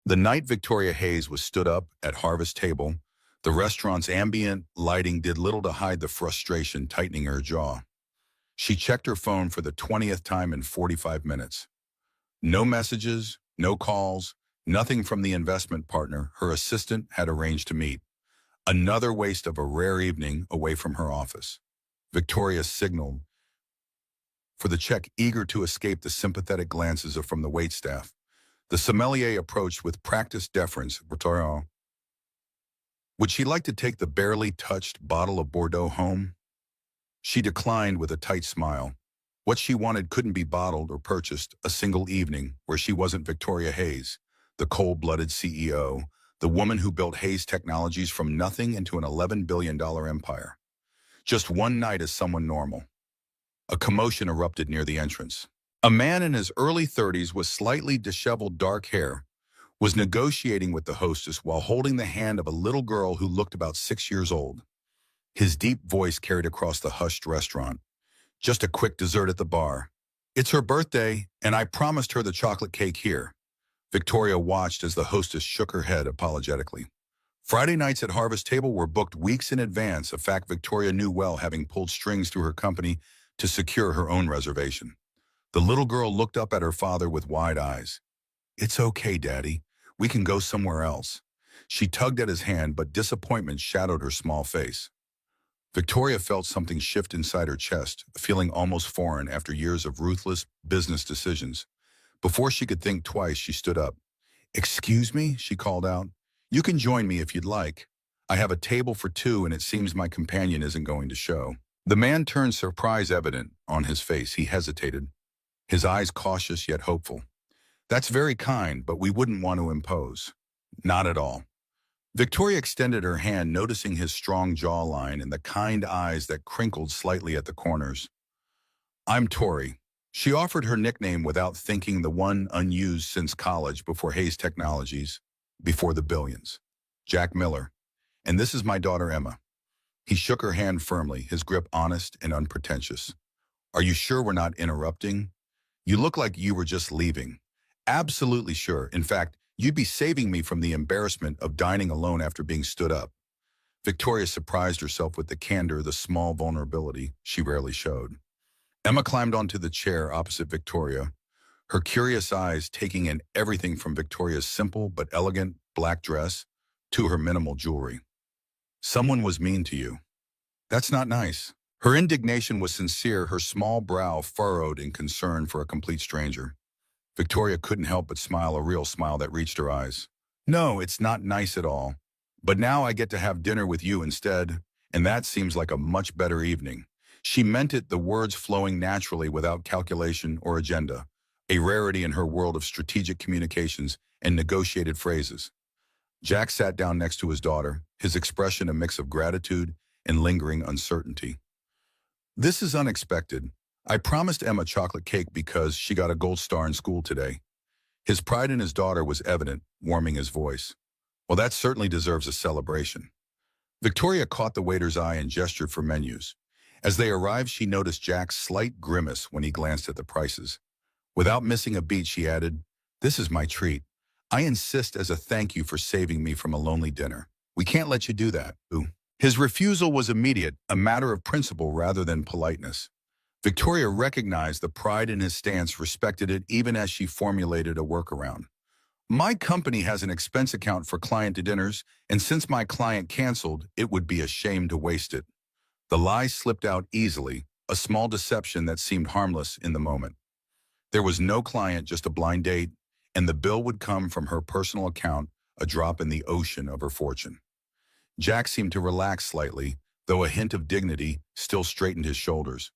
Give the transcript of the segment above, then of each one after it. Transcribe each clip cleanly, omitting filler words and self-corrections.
The night Victoria Hayes was stood up at Harvest Table, the restaurant's ambient lighting did little to hide the frustration tightening her jaw. She checked her phone for the 20th time in 45 minutes. No messages, no calls, nothing from the investment partner her assistant had arranged to meet. Another waste of a rare evening away from her office. Victoria signaled for the check, eager to escape the sympathetic glances from the waitstaff. The sommelier approached with practiced deference. Victoria, would she like to take the barely touched bottle of Bordeaux home? She declined with a tight smile. What she wanted couldn't be bottled or purchased a single evening where she wasn't Victoria Hayes, the cold-blooded CEO, the woman who built Hayes Technologies from nothing into an $11 billion empire. Just one night as someone normal. A commotion erupted near the entrance. A man in his early 30s with slightly disheveled dark hair was negotiating with the hostess while holding the hand of a little girl who looked about 6 years old. His deep voice carried across the hushed restaurant. Just a quick dessert at the bar. It's her birthday, and I promised her the chocolate cake here. Victoria watched as the hostess shook her head apologetically. Friday nights at Harvest Table were booked weeks in advance, a fact Victoria knew well, having pulled strings through her company to secure her own reservation. The little girl looked up at her father with wide eyes. It's okay, Daddy. We can go somewhere else. She tugged at his hand, but disappointment shadowed her small face. Victoria felt something shift inside her chest, a feeling almost foreign after years of ruthless business decisions. Before she could think twice, she stood up. Excuse me, she called out. You can join me if you'd like. I have a table for two, and it seems my companion isn't going to show. The man turned, surprise evident on his face. He hesitated, his eyes cautious yet hopeful. That's very kind, but we wouldn't want to impose. Not at all. Victoria extended her hand, noticing his strong jawline and the kind eyes that crinkled slightly at the corners. I'm Tori. She offered her nickname without thinking, the one unused since college before Hayes Technologies, before the billions. Jack Miller. And this is my daughter, Emma. He shook her hand firmly, his grip honest and unpretentious. Are you sure we're not interrupting? You look like you were just leaving. Absolutely sure. In fact, you'd be saving me from the embarrassment of dining alone after being stood up. Victoria surprised herself with the candor, the small vulnerability she rarely showed. Emma climbed onto the chair opposite Victoria, her curious eyes taking in everything from Victoria's simple but elegant black dress to her minimal jewelry. Someone was mean to you. That's not nice. Her indignation was sincere, her small brow furrowed in concern for a complete stranger. Victoria couldn't help but smile, a real smile that reached her eyes. No, it's not nice at all. But now I get to have dinner with you instead, and that seems like a much better evening. She meant it, the words flowing naturally without calculation or agenda, a rarity in her world of strategic communications and negotiated phrases. Jack sat down next to his daughter, his expression a mix of gratitude and lingering uncertainty. This is unexpected. I promised Emma chocolate cake because she got a gold star in school today. His pride in his daughter was evident, warming his voice. Well, that certainly deserves a celebration. Victoria caught the waiter's eye and gestured for menus. As they arrived, she noticed Jack's slight grimace when he glanced at the prices. Without missing a beat, she added, This is my treat. I insist as a thank you for saving me from a lonely dinner. We can't let you do that. Ooh. His refusal was immediate, a matter of principle rather than politeness. Victoria recognized the pride in his stance, respected it even as she formulated a workaround. My company has an expense account for client dinners, and since my client canceled, it would be a shame to waste it. The lie slipped out easily, a small deception that seemed harmless in the moment. There was no client, just a blind date, and the bill would come from her personal account, a drop in the ocean of her fortune. Jack seemed to relax slightly, though a hint of dignity still straightened his shoulders.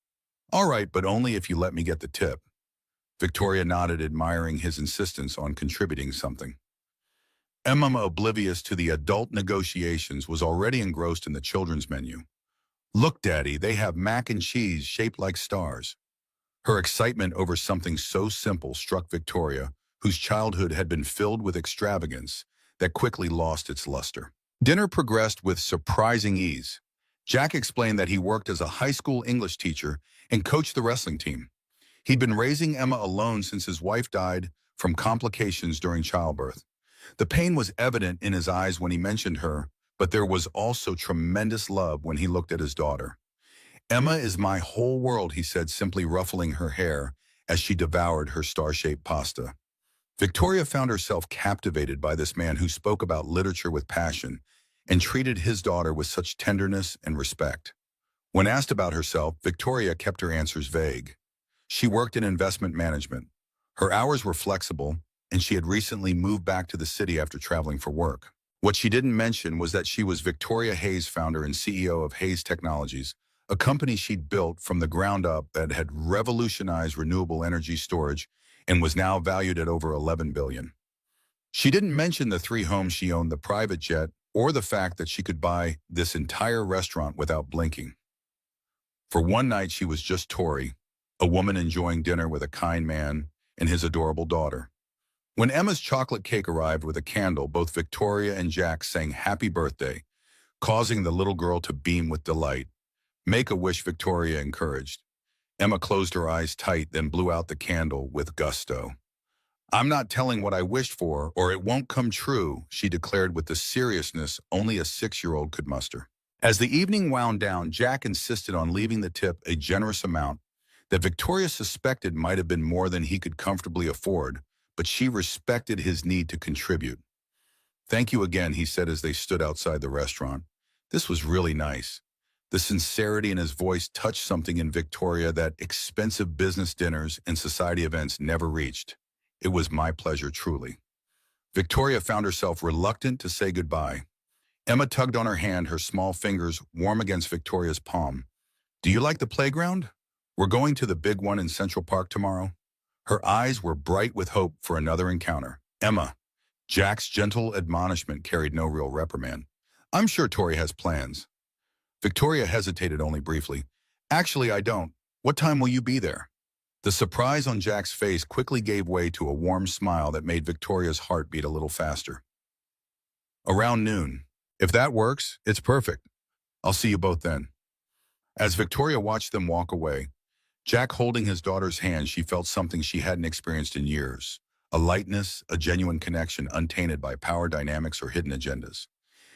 All right, but only if you let me get the tip. Victoria nodded, admiring his insistence on contributing something. Emma, oblivious to the adult negotiations, was already engrossed in the children's menu. Look, Daddy, they have mac and cheese shaped like stars. Her excitement over something so simple struck Victoria, whose childhood had been filled with extravagance that quickly lost its luster. Dinner progressed with surprising ease. Jack explained that he worked as a high school English teacher and coached the wrestling team. He'd been raising Emma alone since his wife died from complications during childbirth. The pain was evident in his eyes when he mentioned her, but there was also tremendous love when he looked at his daughter. Emma is my whole world, he said, simply ruffling her hair as she devoured her star-shaped pasta. Victoria found herself captivated by this man who spoke about literature with passion and treated his daughter with such tenderness and respect. When asked about herself, Victoria kept her answers vague. She worked in investment management. Her hours were flexible, and she had recently moved back to the city after traveling for work. What she didn't mention was that she was Victoria Hayes, founder and CEO of Hayes Technologies, a company she'd built from the ground up that had revolutionized renewable energy storage and was now valued at over $11 billion. She didn't mention the 3 homes she owned, the private jet, or the fact that she could buy this entire restaurant without blinking. For one night, she was just Tori, a woman enjoying dinner with a kind man and his adorable daughter. When Emma's chocolate cake arrived with a candle, both Victoria and Jack sang happy birthday, causing the little girl to beam with delight. Make a wish, Victoria encouraged. Emma closed her eyes tight, then blew out the candle with gusto. I'm not telling what I wished for, or it won't come true, she declared with the seriousness only a 6-year-old could muster. As the evening wound down, Jack insisted on leaving the tip, a generous amount that Victoria suspected might have been more than he could comfortably afford, but she respected his need to contribute. Thank you again, he said as they stood outside the restaurant. This was really nice. The sincerity in his voice touched something in Victoria that expensive business dinners and society events never reached. It was my pleasure, truly. Victoria found herself reluctant to say goodbye. Emma tugged on her hand, her small fingers warm against Victoria's palm. Do you like the playground? We're going to the big one in Central Park tomorrow. Her eyes were bright with hope for another encounter. Emma. Jack's gentle admonishment carried no real reprimand. I'm sure Tori has plans. Victoria hesitated only briefly. Actually, I don't. What time will you be there? The surprise on Jack's face quickly gave way to a warm smile that made Victoria's heart beat a little faster. Around noon. If that works, it's perfect. I'll see you both then. As Victoria watched them walk away, Jack holding his daughter's hand, she felt something she hadn't experienced in years. A lightness, a genuine connection untainted by power dynamics or hidden agendas.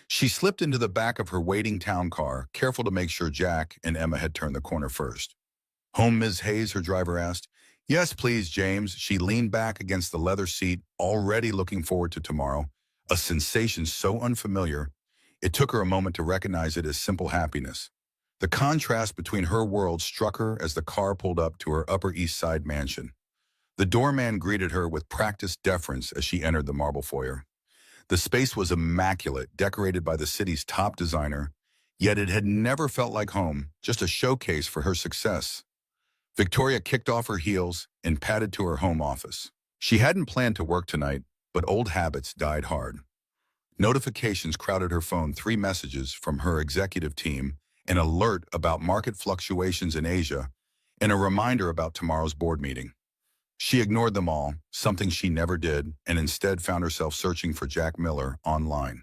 She slipped into the back of her waiting town car, careful to make sure Jack and Emma had turned the corner first. Home, Ms. Hayes, her driver asked. Yes, please, James. She leaned back against the leather seat, already looking forward to tomorrow, a sensation so unfamiliar, it took her a moment to recognize it as simple happiness. The contrast between her world struck her as the car pulled up to her Upper East Side mansion. The doorman greeted her with practiced deference as she entered the marble foyer. The space was immaculate, decorated by the city's top designer, yet it had never felt like home, just a showcase for her success. Victoria kicked off her heels and padded to her home office. She hadn't planned to work tonight, but old habits died hard. Notifications crowded her phone, 3 messages from her executive team, an alert about market fluctuations in Asia, and a reminder about tomorrow's board meeting. She ignored them all, something she never did, and instead found herself searching for Jack Miller online.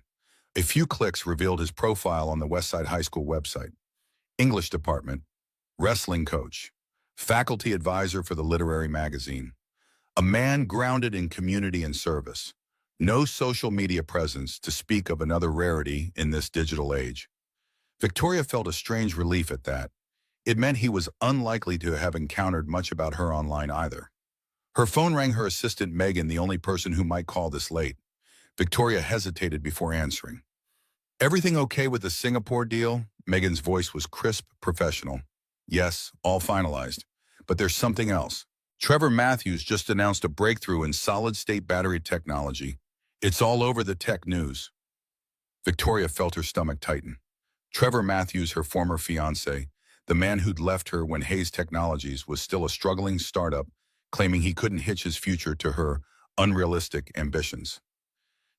A few clicks revealed his profile on the Westside High School website. English department, wrestling coach, faculty advisor for the literary magazine. A man grounded in community and service. No social media presence to speak of, another rarity in this digital age. Victoria felt a strange relief at that. It meant he was unlikely to have encountered much about her online either. Her phone rang, her assistant Megan, the only person who might call this late. Victoria hesitated before answering. Everything okay with the Singapore deal? Megan's voice was crisp, professional. Yes, all finalized. But there's something else. Trevor Matthews just announced a breakthrough in solid-state battery technology. It's all over the tech news. Victoria felt her stomach tighten. Trevor Matthews, her former fiancé, the man who'd left her when Hayes Technologies was still a struggling startup, claiming he couldn't hitch his future to her unrealistic ambitions.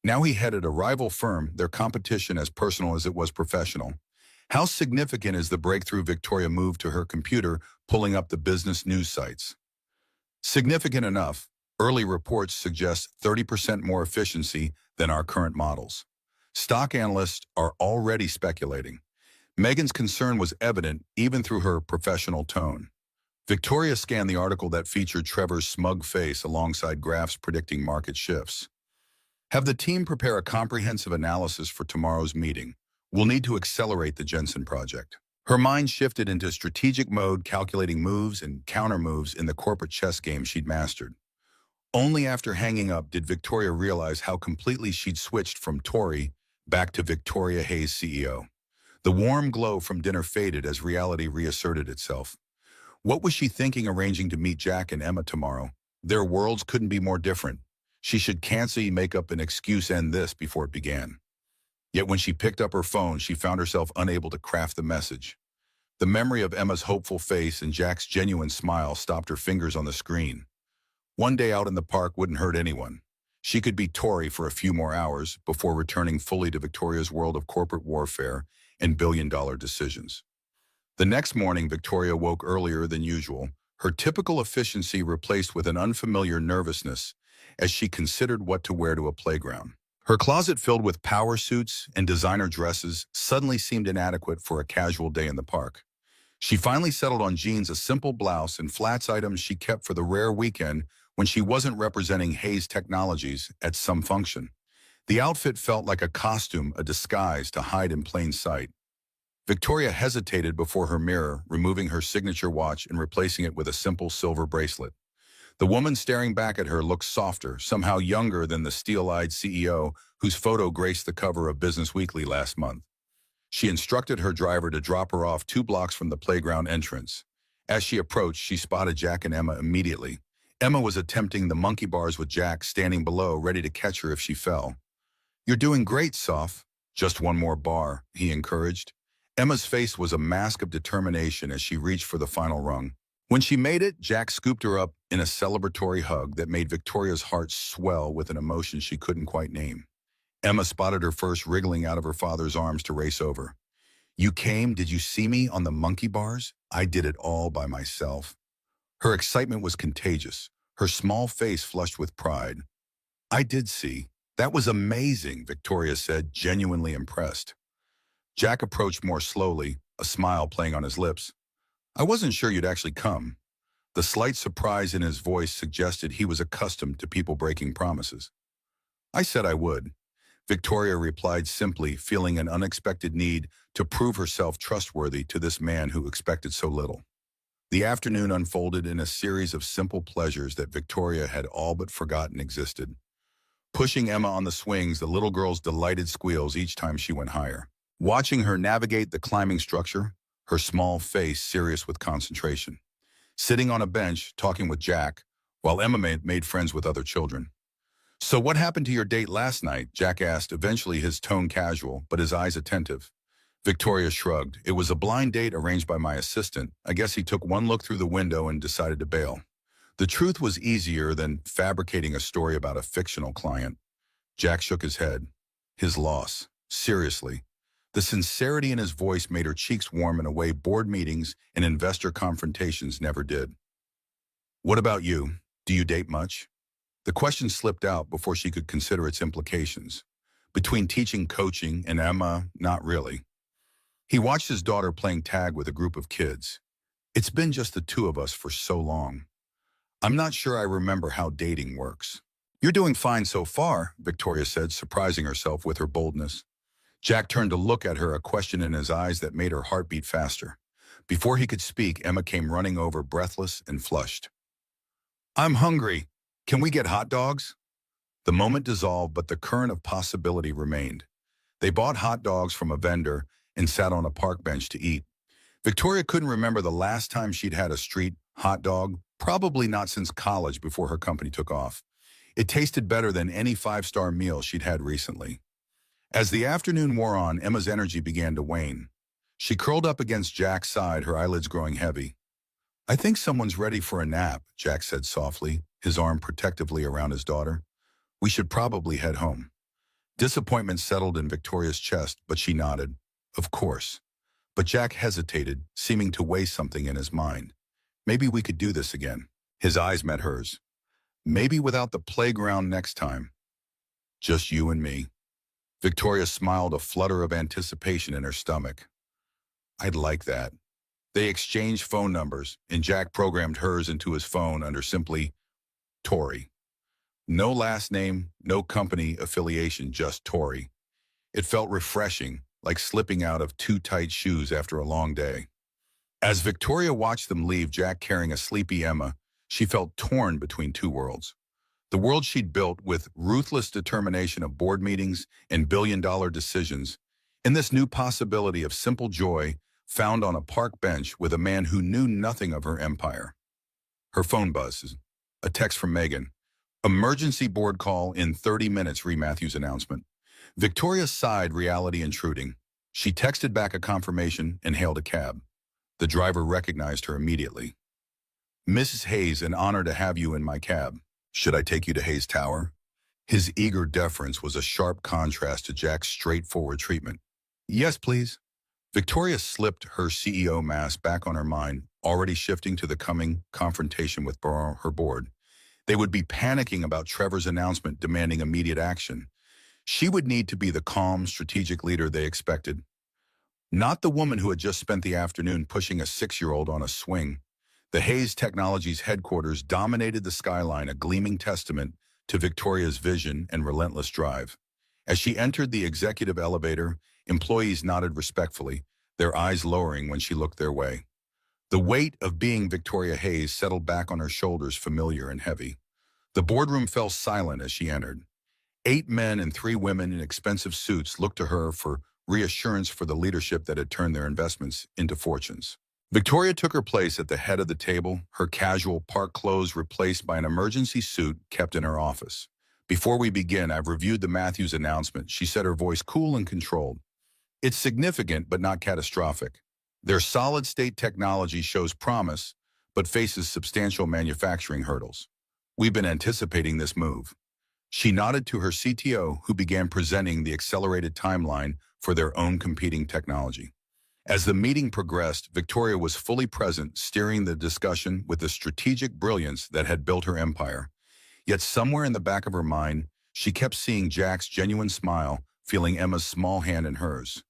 Now he headed a rival firm, their competition as personal as it was professional. How significant is the breakthrough? Victoria moved to her computer, pulling up the business news sites. Significant enough. Early reports suggest 30% more efficiency than our current models. Stock analysts are already speculating. Megan's concern was evident even through her professional tone. Victoria scanned the article that featured Trevor's smug face alongside graphs predicting market shifts. Have the team prepare a comprehensive analysis for tomorrow's meeting. We'll need to accelerate the Jensen project. Her mind shifted into strategic mode, calculating moves and counter moves in the corporate chess game she'd mastered. Only after hanging up did Victoria realize how completely she'd switched from Tori back to Victoria Hayes, CEO. The warm glow from dinner faded as reality reasserted itself. What was she thinking arranging to meet Jack and Emma tomorrow? Their worlds couldn't be more different. She should cancel, make up an excuse, end this before it began. Yet when she picked up her phone, she found herself unable to craft the message. The memory of Emma's hopeful face and Jack's genuine smile stopped her fingers on the screen. One day out in the park wouldn't hurt anyone. She could be Tori for a few more hours before returning fully to Victoria's world of corporate warfare and billion-dollar decisions. The next morning, Victoria woke earlier than usual, her typical efficiency replaced with an unfamiliar nervousness as she considered what to wear to a playground. Her closet filled with power suits and designer dresses suddenly seemed inadequate for a casual day in the park. She finally settled on jeans, a simple blouse, and flats, items she kept for the rare weekend when she wasn't representing Hayes Technologies at some function. The outfit felt like a costume, a disguise to hide in plain sight. Victoria hesitated before her mirror, removing her signature watch and replacing it with a simple silver bracelet. The woman staring back at her looked softer, somehow younger than the steel-eyed CEO whose photo graced the cover of Business Weekly last month. She instructed her driver to drop her off 2 blocks from the playground entrance. As she approached, she spotted Jack and Emma immediately. Emma was attempting the monkey bars with Jack standing below, ready to catch her if she fell. "You're doing great, Soph. Just one more bar," he encouraged. Emma's face was a mask of determination as she reached for the final rung. When she made it, Jack scooped her up in a celebratory hug that made Victoria's heart swell with an emotion she couldn't quite name. Emma spotted her first wriggling out of her father's arms to race over. "You came, did you see me on the monkey bars? I did it all by myself." Her excitement was contagious, her small face flushed with pride. "I did see. That was amazing," Victoria said, genuinely impressed. Jack approached more slowly, a smile playing on his lips. "I wasn't sure you'd actually come." The slight surprise in his voice suggested he was accustomed to people breaking promises. "I said I would," Victoria replied simply, feeling an unexpected need to prove herself trustworthy to this man who expected so little. The afternoon unfolded in a series of simple pleasures that Victoria had all but forgotten existed. Pushing Emma on the swings, the little girl's delighted squeals each time she went higher. Watching her navigate the climbing structure, her small face serious with concentration. Sitting on a bench, talking with Jack, while Emma made friends with other children. "So what happened to your date last night?" Jack asked, eventually his tone casual, but his eyes attentive. Victoria shrugged. "It was a blind date arranged by my assistant. I guess he took one look through the window and decided to bail." The truth was easier than fabricating a story about a fictional client. Jack shook his head. His loss. Seriously. The sincerity in his voice made her cheeks warm in a way board meetings and investor confrontations never did. "What about you? Do you date much?" The question slipped out before she could consider its implications. Between teaching, coaching, and Emma, not really. He watched his daughter playing tag with a group of kids. "It's been just the two of us for so long. I'm not sure I remember how dating works." "You're doing fine so far," Victoria said, surprising herself with her boldness. Jack turned to look at her, a question in his eyes that made her heart beat faster. Before he could speak, Emma came running over, breathless and flushed. "I'm hungry. Can we get hot dogs?" The moment dissolved, but the current of possibility remained. They bought hot dogs from a vendor and sat on a park bench to eat. Victoria couldn't remember the last time she'd had a street hot dog, probably not since college before her company took off. It tasted better than any 5-star meal she'd had recently. As the afternoon wore on, Emma's energy began to wane. She curled up against Jack's side, her eyelids growing heavy. "I think someone's ready for a nap," Jack said softly, his arm protectively around his daughter. "We should probably head home." Disappointment settled in Victoria's chest, but she nodded. "Of course." But Jack hesitated, seeming to weigh something in his mind. "Maybe we could do this again." His eyes met hers. "Maybe without the playground next time. Just you and me." Victoria smiled, a flutter of anticipation in her stomach. "I'd like that." They exchanged phone numbers, and Jack programmed hers into his phone under simply Tori. No last name, no company affiliation, just Tori. It felt refreshing, like slipping out of too tight shoes after a long day. As Victoria watched them leave, Jack carrying a sleepy Emma, she felt torn between two worlds. The world she'd built with ruthless determination of board meetings and billion-dollar decisions, and this new possibility of simple joy found on a park bench with a man who knew nothing of her empire. Her phone buzzes. A text from Megan. Emergency board call in 30 minutes, re Matthew's announcement. Victoria sighed, reality intruding. She texted back a confirmation and hailed a cab. The driver recognized her immediately. Mrs. Hayes, an honor to have you in my cab. Should I take you to Hayes Tower? His eager deference was a sharp contrast to Jack's straightforward treatment. Yes, please. Victoria slipped her CEO mask back on her mind, already shifting to the coming confrontation with her board. They would be panicking about Trevor's announcement demanding immediate action. She would need to be the calm, strategic leader they expected. Not the woman who had just spent the afternoon pushing a 6-year-old on a swing. The Hayes Technologies headquarters dominated the skyline, a gleaming testament to Victoria's vision and relentless drive. As she entered the executive elevator, employees nodded respectfully, their eyes lowering when she looked their way. The weight of being Victoria Hayes settled back on her shoulders, familiar and heavy. The boardroom fell silent as she entered. 8 men and 3 women in expensive suits looked to her for reassurance for the leadership that had turned their investments into fortunes. Victoria took her place at the head of the table, her casual park clothes replaced by an emergency suit kept in her office. Before we begin, I've reviewed the Matthews announcement, she said, her voice cool and controlled. It's significant but not catastrophic. Their solid-state technology shows promise, but faces substantial manufacturing hurdles. We've been anticipating this move. She nodded to her CTO, who began presenting the accelerated timeline for their own competing technology. As the meeting progressed, Victoria was fully present, steering the discussion with the strategic brilliance that had built her empire. Yet somewhere in the back of her mind, she kept seeing Jack's genuine smile, feeling Emma's small hand in hers.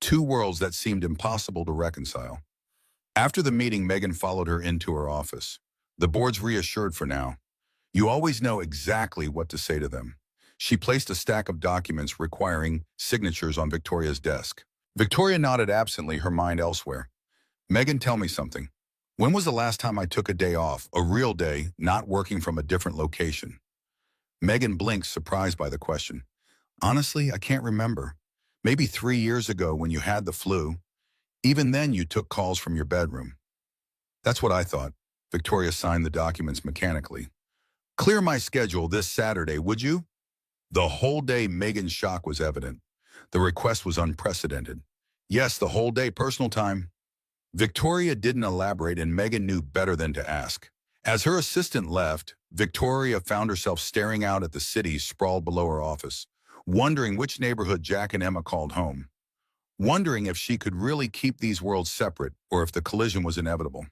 2 worlds that seemed impossible to reconcile. After the meeting, Megan followed her into her office. The board's reassured for now. You always know exactly what to say to them. She placed a stack of documents requiring signatures on Victoria's desk. Victoria nodded absently, her mind elsewhere. Megan, tell me something. When was the last time I took a day off, a real day, not working from a different location? Megan blinked, surprised by the question. Honestly, I can't remember. Maybe 3 years ago when you had the flu. Even then you took calls from your bedroom. That's what I thought. Victoria signed the documents mechanically. Clear my schedule this Saturday, would you? The whole day. Megan's shock was evident. The request was unprecedented. Yes, the whole day, personal time. Victoria didn't elaborate, and Megan knew better than to ask. As her assistant left, Victoria found herself staring out at the city sprawled below her office, wondering which neighborhood Jack and Emma called home, wondering if she could really keep these worlds separate or if the collision was inevitable.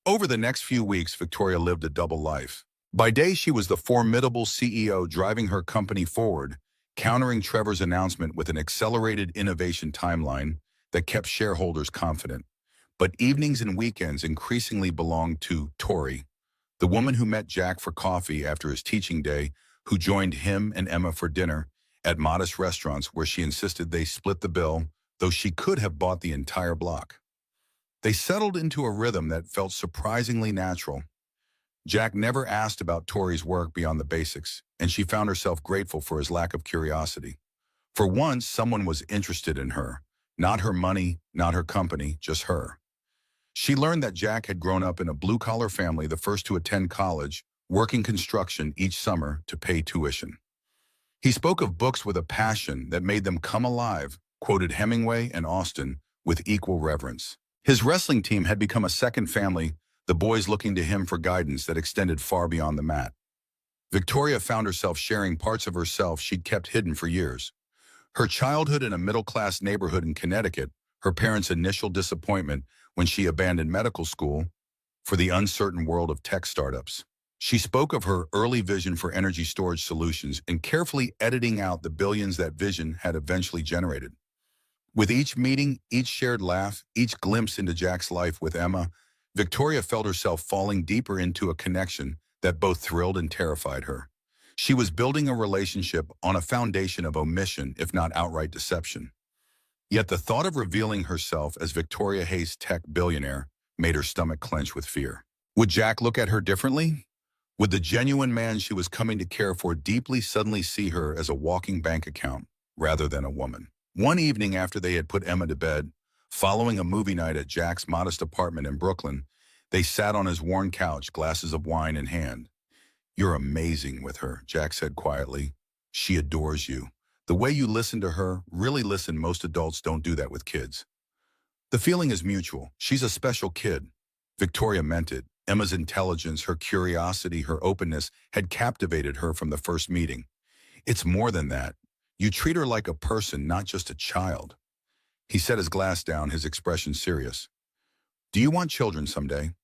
Over the next few weeks, Victoria lived a double life. By day, she was the formidable CEO driving her company forward, countering Trevor's announcement with an accelerated innovation timeline that kept shareholders confident. But evenings and weekends increasingly belonged to Tori, the woman who met Jack for coffee after his teaching day, who joined him and Emma for dinner at modest restaurants where she insisted they split the bill, though she could have bought the entire block. They settled into a rhythm that felt surprisingly natural. Jack never asked about Tori's work beyond the basics, and she found herself grateful for his lack of curiosity. For once, someone was interested in her. Not her money, not her company, just her. She learned that Jack had grown up in a blue-collar family, the first to attend college, working construction each summer to pay tuition. He spoke of books with a passion that made them come alive, quoted Hemingway and Austen with equal reverence. His wrestling team had become a second family, the boys looking to him for guidance that extended far beyond the mat. Victoria found herself sharing parts of herself she'd kept hidden for years. Her childhood in a middle-class neighborhood in Connecticut, her parents' initial disappointment when she abandoned medical school for the uncertain world of tech startups. She spoke of her early vision for energy storage solutions and carefully editing out the billions that vision had eventually generated. With each meeting, each shared laugh, each glimpse into Jack's life with Emma, Victoria felt herself falling deeper into a connection that both thrilled and terrified her. She was building a relationship on a foundation of omission, if not outright deception. Yet the thought of revealing herself as Victoria Hayes' tech billionaire made her stomach clench with fear. Would Jack look at her differently? Would the genuine man she was coming to care for deeply suddenly see her as a walking bank account rather than a woman? One evening after they had put Emma to bed, following a movie night at Jack's modest apartment in Brooklyn, they sat on his worn couch, glasses of wine in hand. "You're amazing with her," Jack said quietly. "She adores you. The way you listen to her, really listen, most adults don't do that with kids." "The feeling is mutual. She's a special kid." Victoria meant it. Emma's intelligence, her curiosity, her openness had captivated her from the first meeting. "It's more than that. You treat her like a person, not just a child." He set his glass down, his expression serious. "Do you want children someday?"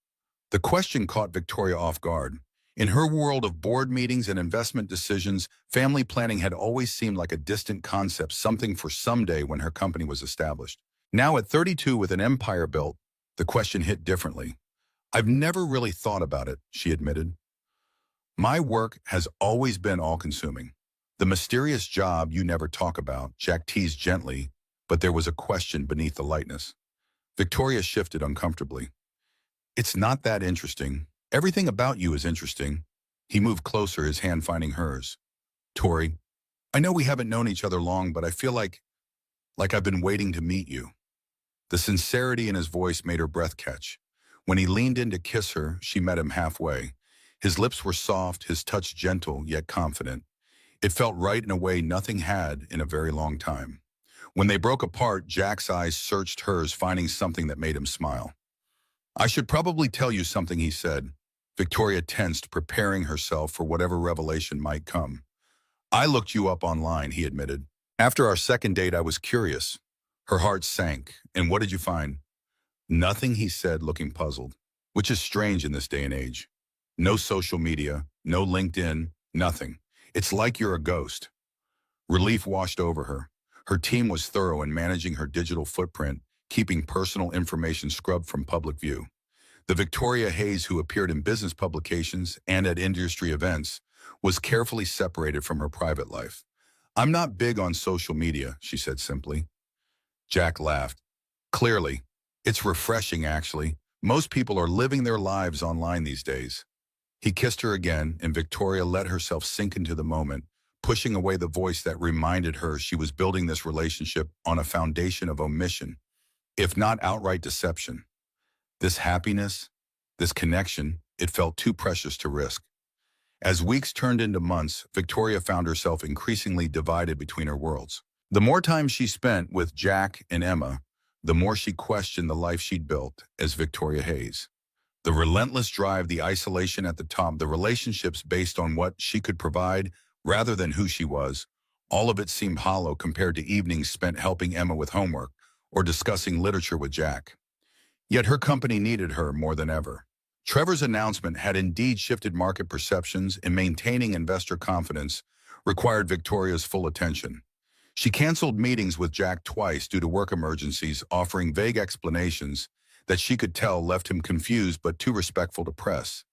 The question caught Victoria off guard. In her world of board meetings and investment decisions, family planning had always seemed like a distant concept, something for someday when her company was established. Now at 32 with an empire built, the question hit differently. "I've never really thought about it," she admitted. "My work has always been all-consuming. The mysterious job you never talk about," Jack teased gently, but there was a question beneath the lightness. Victoria shifted uncomfortably. "It's not that interesting. Everything about you is interesting." He moved closer, his hand finding hers. "Tori, I know we haven't known each other long, but I feel like I've been waiting to meet you." The sincerity in his voice made her breath catch. When he leaned in to kiss her, she met him halfway. His lips were soft, his touch gentle yet confident. It felt right in a way nothing had in a very long time. When they broke apart, Jack's eyes searched hers, finding something that made him smile. "I should probably tell you something," he said. Victoria tensed, preparing herself for whatever revelation might come. "I looked you up online," he admitted. "After our second date, I was curious." Her heart sank. "And what did you find?" "Nothing," he said, looking puzzled, which is strange in this day and age. "No social media, no LinkedIn, nothing. It's like you're a ghost." Relief washed over her. Her team was thorough in managing her digital footprint, keeping personal information scrubbed from public view. The Victoria Hayes who appeared in business publications and at industry events was carefully separated from her private life. "I'm not big on social media," she said simply. Jack laughed. "Clearly. It's refreshing, actually. Most people are living their lives online these days." He kissed her again, and Victoria let herself sink into the moment, pushing away the voice that reminded her she was building this relationship on a foundation of omission, if not outright deception. This happiness, this connection, it felt too precious to risk. As weeks turned into months, Victoria found herself increasingly divided between her worlds. The more time she spent with Jack and Emma, the more she questioned the life she'd built as Victoria Hayes. The relentless drive, the isolation at the top, the relationships based on what she could provide rather than who she was, all of it seemed hollow compared to evenings spent helping Emma with homework or discussing literature with Jack. Yet her company needed her more than ever. Trevor's announcement had indeed shifted market perceptions, and maintaining investor confidence required Victoria's full attention. She canceled meetings with Jack twice due to work emergencies, offering vague explanations that she could tell left him confused but too respectful to press.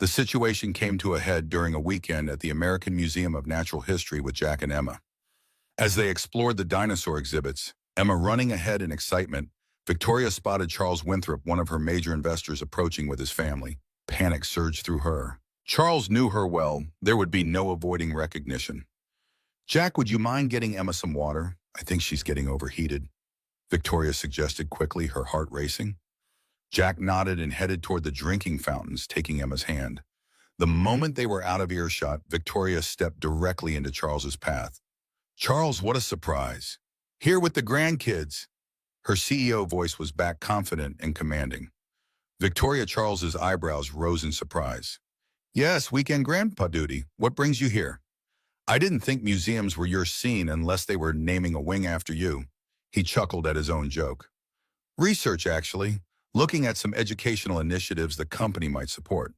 The situation came to a head during a weekend at the American Museum of Natural History with Jack and Emma. As they explored the dinosaur exhibits, Emma running ahead in excitement, Victoria spotted Charles Winthrop, one of her major investors, approaching with his family. Panic surged through her. Charles knew her well. There would be no avoiding recognition. "Jack, would you mind getting Emma some water? I think she's getting overheated," Victoria suggested quickly, her heart racing. Jack nodded and headed toward the drinking fountains, taking Emma's hand. The moment they were out of earshot, Victoria stepped directly into Charles's path. "Charles, what a surprise. Here with the grandkids." Her CEO voice was back, confident and commanding. Charles's eyebrows rose in surprise. "Yes, weekend grandpa duty. What brings you here?" "I didn't think museums were your scene unless they were naming a wing after you." He chuckled at his own joke. "Research, actually. Looking at some educational initiatives the company might support."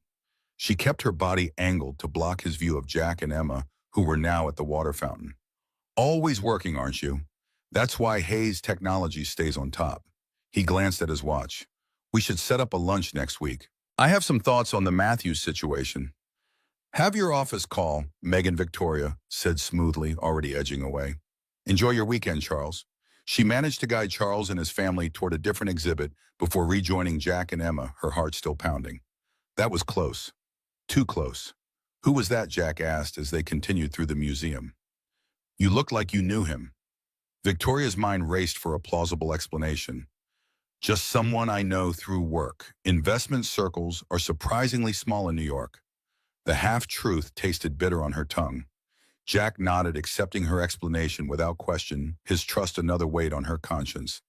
She kept her body angled to block his view of Jack and Emma, who were now at the water fountain. "Always working, aren't you? That's why Hayes Technology stays on top." He glanced at his watch. "We should set up a lunch next week. I have some thoughts on the Matthews situation." Have your office call, Megan Victoria said smoothly, already edging away. Enjoy your weekend, Charles. She managed to guide Charles and his family toward a different exhibit before rejoining Jack and Emma, her heart still pounding. That was close. Too close. Who was that? Jack asked as they continued through the museum. You looked like you knew him. Victoria's mind raced for a plausible explanation. Just someone I know through work. Investment circles are surprisingly small in New York. The half-truth tasted bitter on her tongue. Jack nodded, accepting her explanation without question, his trust another weight on her conscience.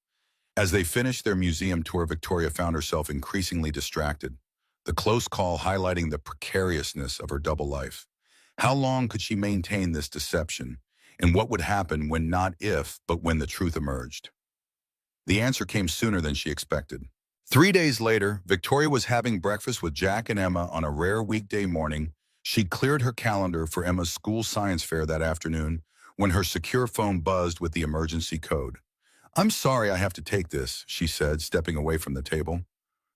As they finished their museum tour, Victoria found herself increasingly distracted, the close call highlighting the precariousness of her double life. How long could she maintain this deception? And what would happen when not if, but when the truth emerged? The answer came sooner than she expected. 3 days later, Victoria was having breakfast with Jack and Emma on a rare weekday morning. She'd cleared her calendar for Emma's school science fair that afternoon when her secure phone buzzed with the emergency code. I'm sorry I have to take this, she said, stepping away from the table.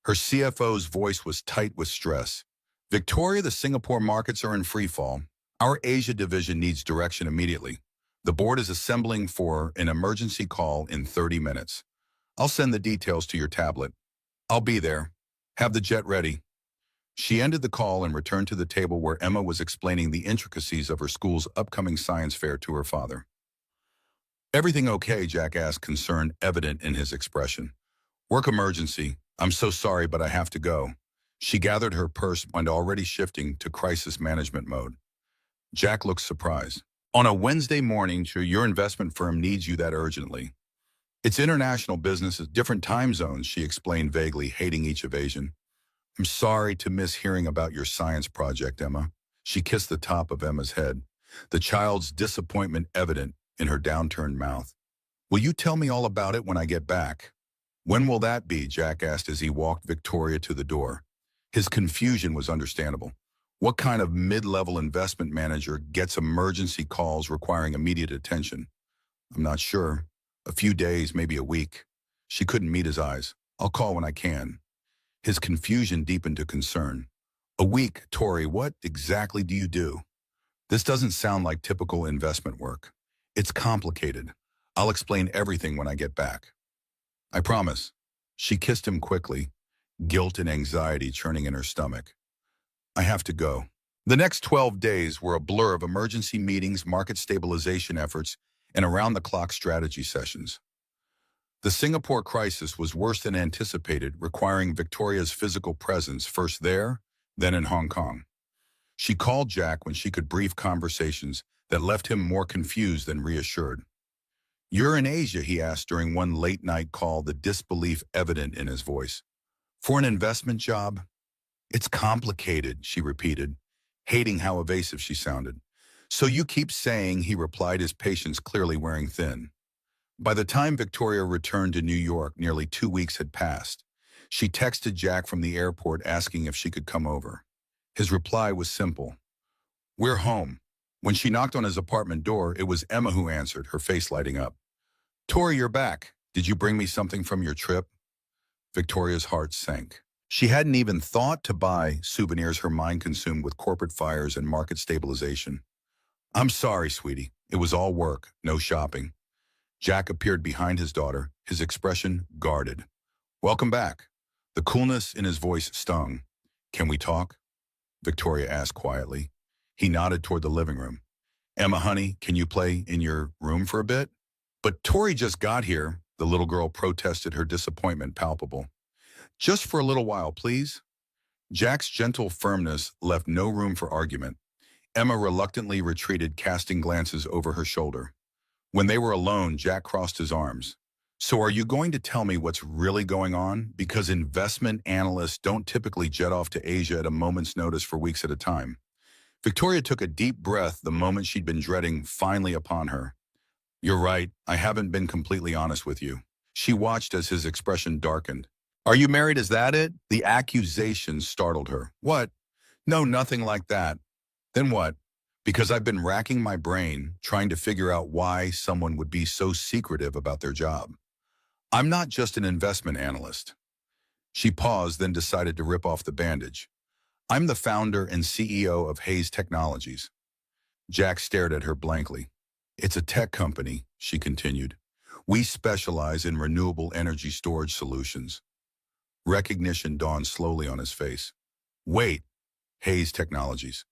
Her CFO's voice was tight with stress. Victoria, the Singapore markets are in free fall. Our Asia division needs direction immediately. The board is assembling for an emergency call in 30 minutes. I'll send the details to your tablet. I'll be there. Have the jet ready. She ended the call and returned to the table where Emma was explaining the intricacies of her school's upcoming science fair to her father. Everything okay? Jack asked, concern evident in his expression. Work emergency. I'm so sorry, but I have to go. She gathered her purse and already shifting to crisis management mode. Jack looked surprised. On a Wednesday morning, your investment firm needs you that urgently. It's international business at different time zones, she explained vaguely, hating each evasion. I'm sorry to miss hearing about your science project, Emma. She kissed the top of Emma's head, the child's disappointment evident in her downturned mouth. Will you tell me all about it when I get back? When will that be? Jack asked as he walked Victoria to the door. His confusion was understandable. What kind of mid-level investment manager gets emergency calls requiring immediate attention? I'm not sure. A few days, maybe a week. She couldn't meet his eyes. I'll call when I can. His confusion deepened to concern. A week, Tori, what exactly do you do? This doesn't sound like typical investment work. It's complicated. I'll explain everything when I get back. I promise. She kissed him quickly, guilt and anxiety churning in her stomach. I have to go. The next 12 days were a blur of emergency meetings, market stabilization efforts, and around-the-clock strategy sessions. The Singapore crisis was worse than anticipated, requiring Victoria's physical presence first there, then in Hong Kong. She called Jack when she could brief conversations that left him more confused than reassured. You're in Asia, he asked during one late-night call, the disbelief evident in his voice. For an investment job? It's complicated, she repeated, hating how evasive she sounded. So you keep saying, he replied, his patience clearly wearing thin. By the time Victoria returned to New York, nearly 2 weeks had passed. She texted Jack from the airport asking if she could come over. His reply was simple. We're home. When she knocked on his apartment door, it was Emma who answered, her face lighting up. Tori, you're back. Did you bring me something from your trip? Victoria's heart sank. She hadn't even thought to buy souvenirs, her mind consumed with corporate fires and market stabilization. I'm sorry, sweetie. It was all work, no shopping. Jack appeared behind his daughter, his expression guarded. Welcome back. The coolness in his voice stung. Can we talk? Victoria asked quietly. He nodded toward the living room. Emma, honey, can you play in your room for a bit? But Tori just got here, the little girl protested, her disappointment palpable. Just for a little while, please. Jack's gentle firmness left no room for argument. Emma reluctantly retreated, casting glances over her shoulder. When they were alone, Jack crossed his arms. So are you going to tell me what's really going on? Because investment analysts don't typically jet off to Asia at a moment's notice for weeks at a time. Victoria took a deep breath, the moment she'd been dreading finally upon her. You're right, I haven't been completely honest with you. She watched as his expression darkened. Are you married, is that it? The accusation startled her. What? No, nothing like that. Then what? Because I've been racking my brain trying to figure out why someone would be so secretive about their job. I'm not just an investment analyst. She paused, then decided to rip off the bandage. I'm the founder and CEO of Hayes Technologies. Jack stared at her blankly. It's a tech company, she continued. We specialize in renewable energy storage solutions. Recognition dawned slowly on his face. Wait, Hayes Technologies.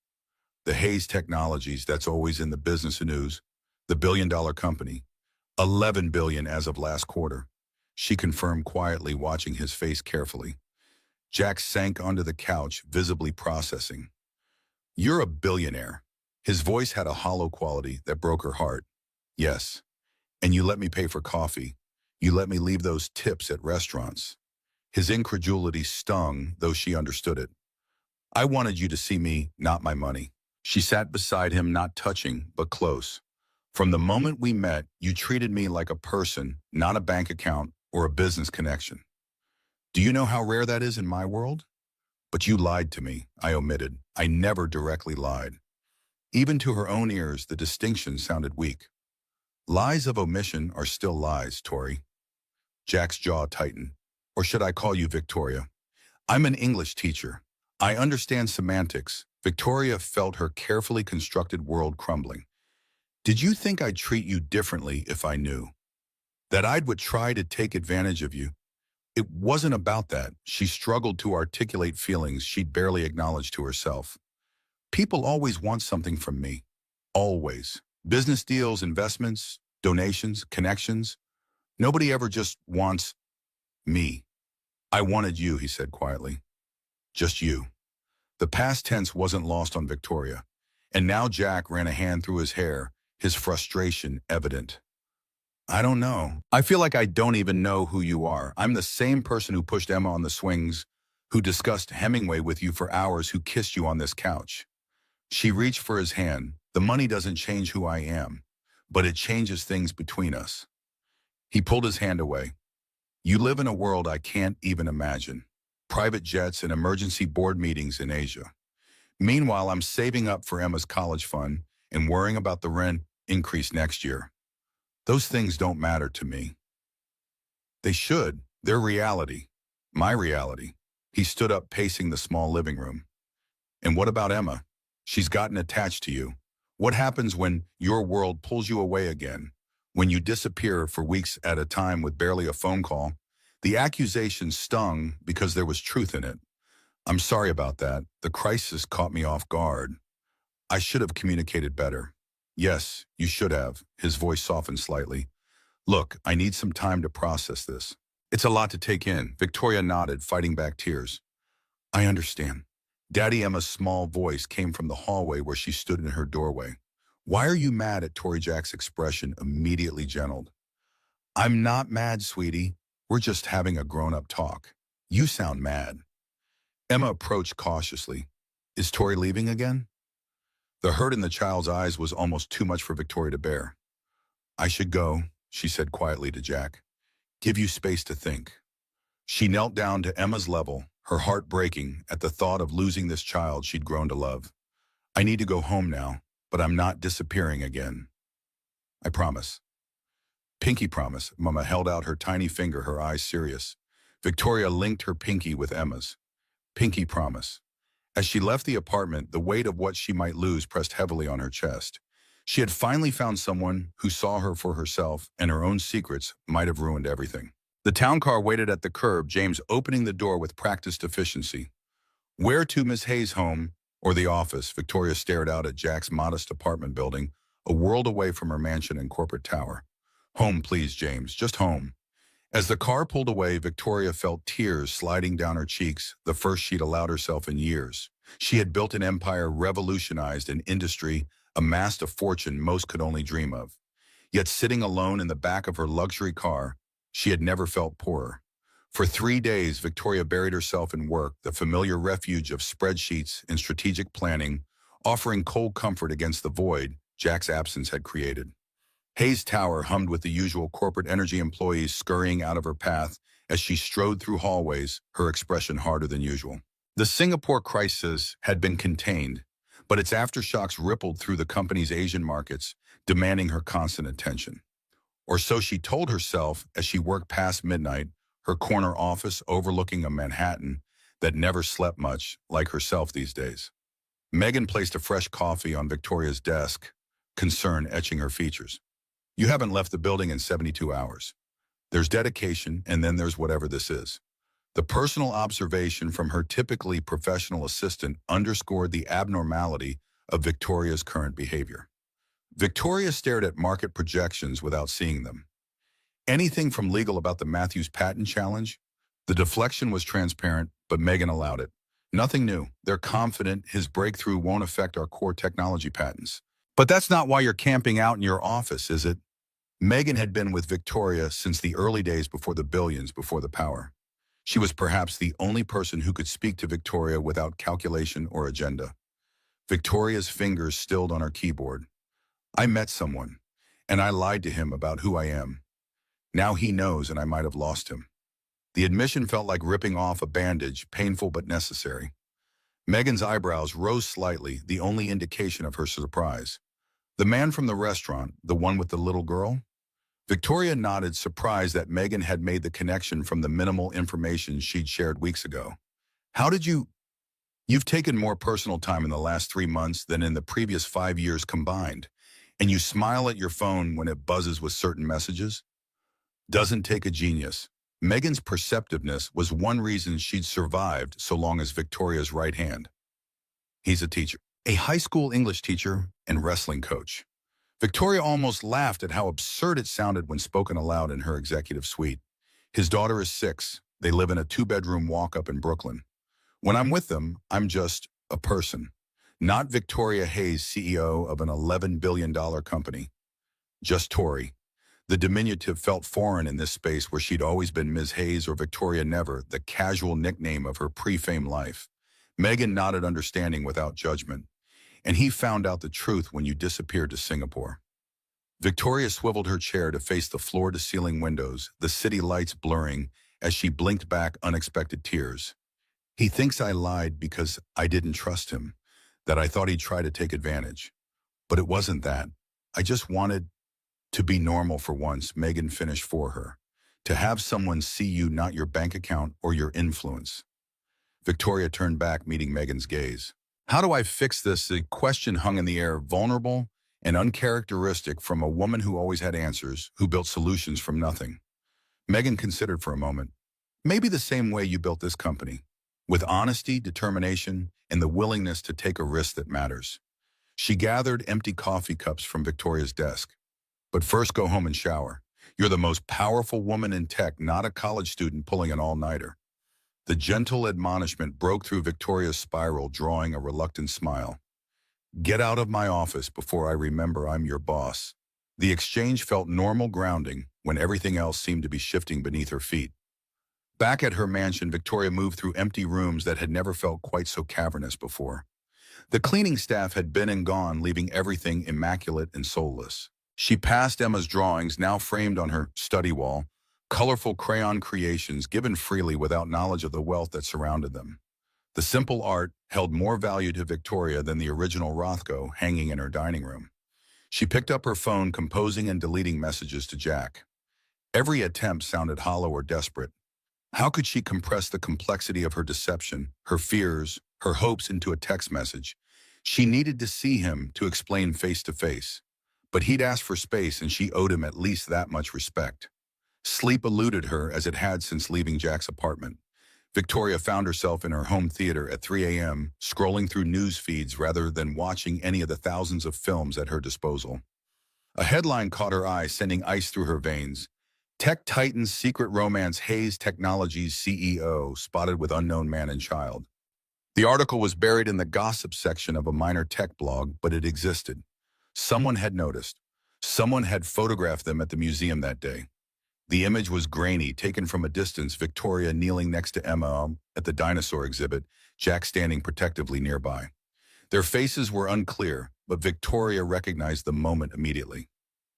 The Hayes Technologies that's always in the business news. The billion-dollar company. 11 billion as of last quarter. She confirmed quietly, watching his face carefully. Jack sank onto the couch, visibly processing. You're a billionaire. His voice had a hollow quality that broke her heart. Yes. And you let me pay for coffee. You let me leave those tips at restaurants. His incredulity stung, though she understood it. I wanted you to see me, not my money. She sat beside him, not touching, but close. From the moment we met, you treated me like a person, not a bank account or a business connection. Do you know how rare that is in my world? But you lied to me, I omitted. I never directly lied. Even to her own ears, the distinction sounded weak. Lies of omission are still lies, Tori. Jack's jaw tightened. Or should I call you Victoria? I'm an English teacher. I understand semantics. Victoria felt her carefully constructed world crumbling. Did you think I'd treat you differently if I knew? That I would try to take advantage of you? It wasn't about that. She struggled to articulate feelings she'd barely acknowledged to herself. People always want something from me. Always. Business deals, investments, donations, connections. Nobody ever just wants me. I wanted you, he said quietly. Just you. The past tense wasn't lost on Victoria, and now Jack ran a hand through his hair, his frustration evident. I don't know. I feel like I don't even know who you are. I'm the same person who pushed Emma on the swings, who discussed Hemingway with you for hours, who kissed you on this couch. She reached for his hand. The money doesn't change who I am, but it changes things between us. He pulled his hand away. You live in a world I can't even imagine. Private jets and emergency board meetings in Asia. Meanwhile, I'm saving up for Emma's college fund and worrying about the rent increase next year. Those things don't matter to me. They should. They're reality. My reality. He stood up, pacing the small living room. And what about Emma? She's gotten attached to you. What happens when your world pulls you away again? When you disappear for weeks at a time with barely a phone call? The accusation stung because there was truth in it. I'm sorry about that. The crisis caught me off guard. I should have communicated better. Yes, you should have. His voice softened slightly. Look, I need some time to process this. It's a lot to take in. Victoria nodded, fighting back tears. I understand. Daddy Emma's small voice came from the hallway where she stood in her doorway. Why are you mad at Tori? Jack's expression immediately gentled. I'm not mad, sweetie. We're just having a grown-up talk. You sound mad. Emma approached cautiously. Is Tori leaving again? The hurt in the child's eyes was almost too much for Victoria to bear. I should go, she said quietly to Jack. Give you space to think. She knelt down to Emma's level, her heart breaking at the thought of losing this child she'd grown to love. I need to go home now, but I'm not disappearing again. I promise. Pinky promise. Mama held out her tiny finger, her eyes serious. Victoria linked her pinky with Emma's. Pinky promise. As she left the apartment, the weight of what she might lose pressed heavily on her chest. She had finally found someone who saw her for herself, and her own secrets might have ruined everything. The town car waited at the curb, James opening the door with practiced efficiency. Where to, Miss Hayes' home or the office? Victoria stared out at Jack's modest apartment building, a world away from her mansion and corporate tower. Home, please, James, just home. As the car pulled away, Victoria felt tears sliding down her cheeks, the first she'd allowed herself in years. She had built an empire, revolutionized an industry, amassed a fortune most could only dream of. Yet sitting alone in the back of her luxury car, she had never felt poorer. For 3 days, Victoria buried herself in work, the familiar refuge of spreadsheets and strategic planning, offering cold comfort against the void Jack's absence had created. Hayes Tower hummed with the usual corporate energy employees scurrying out of her path as she strode through hallways, her expression harder than usual. The Singapore crisis had been contained, but its aftershocks rippled through the company's Asian markets, demanding her constant attention. Or so she told herself as she worked past midnight, her corner office overlooking a Manhattan that never slept much, like herself these days. Megan placed a fresh coffee on Victoria's desk, concern etching her features. You haven't left the building in 72 hours. There's dedication, and then there's whatever this is. The personal observation from her typically professional assistant underscored the abnormality of Victoria's current behavior. Victoria stared at market projections without seeing them. Anything from legal about the Matthews patent challenge? The deflection was transparent, but Megan allowed it. Nothing new. They're confident his breakthrough won't affect our core technology patents. But that's not why you're camping out in your office, is it? Megan had been with Victoria since the early days before the billions, before the power. She was perhaps the only person who could speak to Victoria without calculation or agenda. Victoria's fingers stilled on her keyboard. I met someone, and I lied to him about who I am. Now he knows, and I might have lost him. The admission felt like ripping off a bandage, painful but necessary. Megan's eyebrows rose slightly, the only indication of her surprise. The man from the restaurant, the one with the little girl? Victoria nodded, surprised that Megan had made the connection from the minimal information she'd shared weeks ago. How did you... You've taken more personal time in the last 3 months than in the previous 5 years combined, and you smile at your phone when it buzzes with certain messages? Doesn't take a genius. Megan's perceptiveness was one reason she'd survived so long as Victoria's right hand. He's a teacher, a high school English teacher and wrestling coach. Victoria almost laughed at how absurd it sounded when spoken aloud in her executive suite. His daughter is 6. They live in a 2-bedroom walk-up in Brooklyn. When I'm with them, I'm just a person, not Victoria Hayes, CEO of an $11 billion company. Just Tori. The diminutive felt foreign in this space where she'd always been Ms. Hayes or Victoria Never, the casual nickname of her pre-fame life. Megan nodded understanding without judgment. And he found out the truth when you disappeared to Singapore. Victoria swiveled her chair to face the floor-to-ceiling windows, the city lights blurring as she blinked back unexpected tears. He thinks I lied because I didn't trust him, that I thought he'd try to take advantage. But it wasn't that. I just wanted to be normal for once, Megan finished for her. To have someone see you, not your bank account or your influence. Victoria turned back, meeting Megan's gaze. How do I fix this? The question hung in the air, vulnerable and uncharacteristic from a woman who always had answers, who built solutions from nothing. Megan considered for a moment. Maybe the same way you built this company, with honesty, determination, and the willingness to take a risk that matters. She gathered empty coffee cups from Victoria's desk. But first, go home and shower. You're the most powerful woman in tech, not a college student pulling an all-nighter. The gentle admonishment broke through Victoria's spiral, drawing a reluctant smile. Get out of my office before I remember I'm your boss. The exchange felt normal, grounding, when everything else seemed to be shifting beneath her feet. Back at her mansion, Victoria moved through empty rooms that had never felt quite so cavernous before. The cleaning staff had been and gone, leaving everything immaculate and soulless. She passed Emma's drawings, now framed on her study wall, colorful crayon creations given freely without knowledge of the wealth that surrounded them. The simple art held more value to Victoria than the original Rothko hanging in her dining room. She picked up her phone, composing and deleting messages to Jack. Every attempt sounded hollow or desperate. How could she compress the complexity of her deception, her fears, her hopes into a text message? She needed to see him to explain face to face. But he'd asked for space, and she owed him at least that much respect. Sleep eluded her as it had since leaving Jack's apartment. Victoria found herself in her home theater at 3 a.m., scrolling through news feeds rather than watching any of the thousands of films at her disposal. A headline caught her eye, sending ice through her veins. Tech Titan's secret romance, Hayes Technologies CEO spotted with unknown man and child. The article was buried in the gossip section of a minor tech blog, but it existed. Someone had noticed. Someone had photographed them at the museum that day. The image was grainy, taken from a distance, Victoria kneeling next to Emma at the dinosaur exhibit, Jack standing protectively nearby. Their faces were unclear, but Victoria recognized the moment immediately.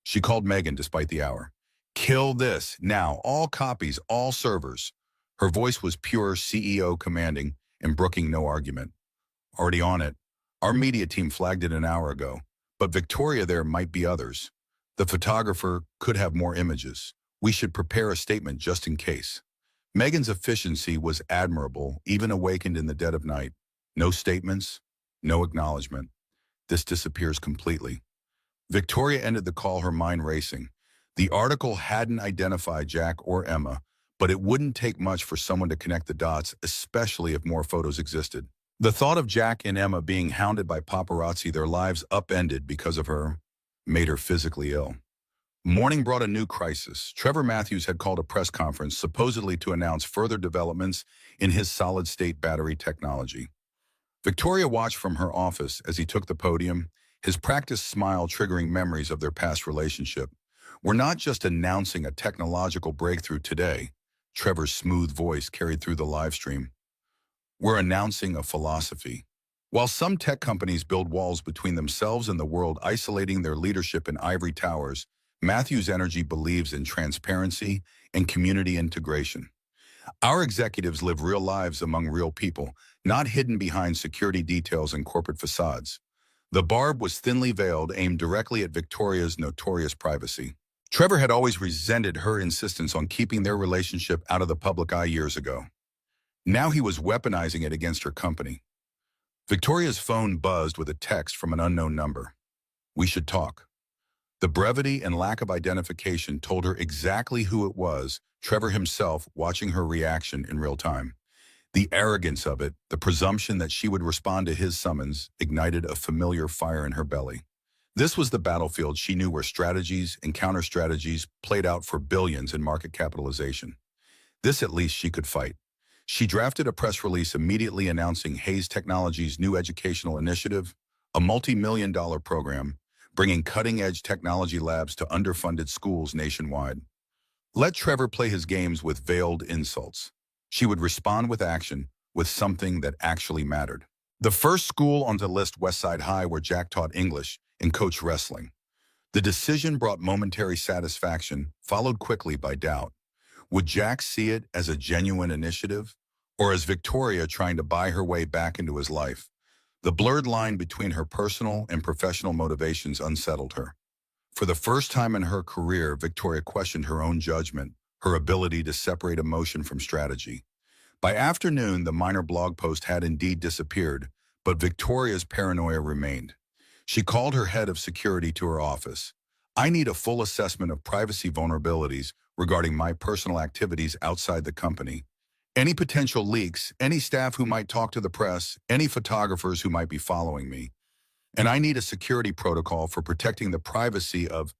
She called Megan despite the hour. Kill this, now, all copies, all servers. Her voice was pure CEO commanding and brooking no argument. Already on it. Our media team flagged it an hour ago. But Victoria, there might be others. The photographer could have more images. We should prepare a statement just in case. Megan's efficiency was admirable, even awakened in the dead of night. No statements, no acknowledgement. This disappears completely. Victoria ended the call, her mind racing. The article hadn't identified Jack or Emma, but it wouldn't take much for someone to connect the dots, especially if more photos existed. The thought of Jack and Emma being hounded by paparazzi, their lives upended because of her, made her physically ill. Morning brought a new crisis. Trevor Matthews had called a press conference supposedly to announce further developments in his solid-state battery technology. Victoria watched from her office as he took the podium, his practiced smile triggering memories of their past relationship. "We're not just announcing a technological breakthrough today," Trevor's smooth voice carried through the live stream. "We're announcing a philosophy." While some tech companies build walls between themselves and the world, isolating their leadership in ivory towers, Matthews Energy believes in transparency and community integration. "Our executives live real lives among real people, not hidden behind security details and corporate facades." The barb was thinly veiled, aimed directly at Victoria's notorious privacy. Trevor had always resented her insistence on keeping their relationship out of the public eye years ago. Now he was weaponizing it against her company. Victoria's phone buzzed with a text from an unknown number. "We should talk." The brevity and lack of identification told her exactly who it was, Trevor himself, watching her reaction in real time. The arrogance of it, the presumption that she would respond to his summons, ignited a familiar fire in her belly. This was the battlefield she knew, where strategies and counter-strategies played out for billions in market capitalization. This at least she could fight. She drafted a press release immediately announcing Hayes Technologies' new educational initiative, a multi-million-dollar program, bringing cutting-edge technology labs to underfunded schools nationwide. Let Trevor play his games with veiled insults. She would respond with action, with something that actually mattered. The first school on the list, Westside High, where Jack taught English and coached wrestling. The decision brought momentary satisfaction, followed quickly by doubt. Would Jack see it as a genuine initiative, or as Victoria trying to buy her way back into his life? The blurred line between her personal and professional motivations unsettled her. For the first time in her career, Victoria questioned her own judgment, her ability to separate emotion from strategy. By afternoon, the minor blog post had indeed disappeared, but Victoria's paranoia remained. She called her head of security to her office. "I need a full assessment of privacy vulnerabilities regarding my personal activities outside the company. Any potential leaks, any staff who might talk to the press, any photographers who might be following me. And I need a security protocol for protecting the privacy of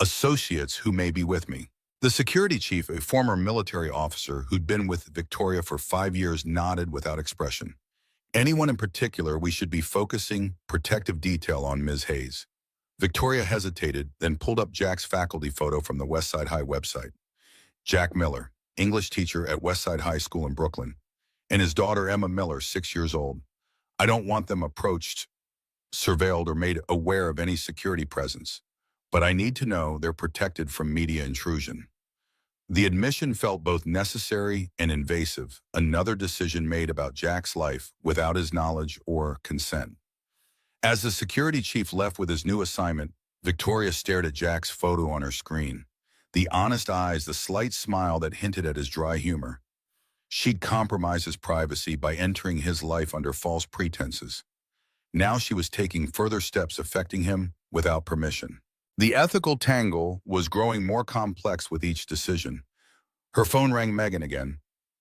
associates who may be with me." The security chief, a former military officer who'd been with Victoria for 5 years, nodded without expression. "Anyone in particular we should be focusing protective detail on, Ms. Hayes?" Victoria hesitated, then pulled up Jack's faculty photo from the Westside High website. Jack Miller, English teacher at Westside High School in Brooklyn, and his daughter Emma Miller, 6 years old. "I don't want them approached, surveilled, or made aware of any security presence, but I need to know they're protected from media intrusion." The admission felt both necessary and invasive, another decision made about Jack's life without his knowledge or consent. As the security chief left with his new assignment, Victoria stared at Jack's photo on her screen. The honest eyes, the slight smile that hinted at his dry humor. She'd compromised his privacy by entering his life under false pretenses. Now she was taking further steps affecting him without permission. The ethical tangle was growing more complex with each decision. Her phone rang. Megan again.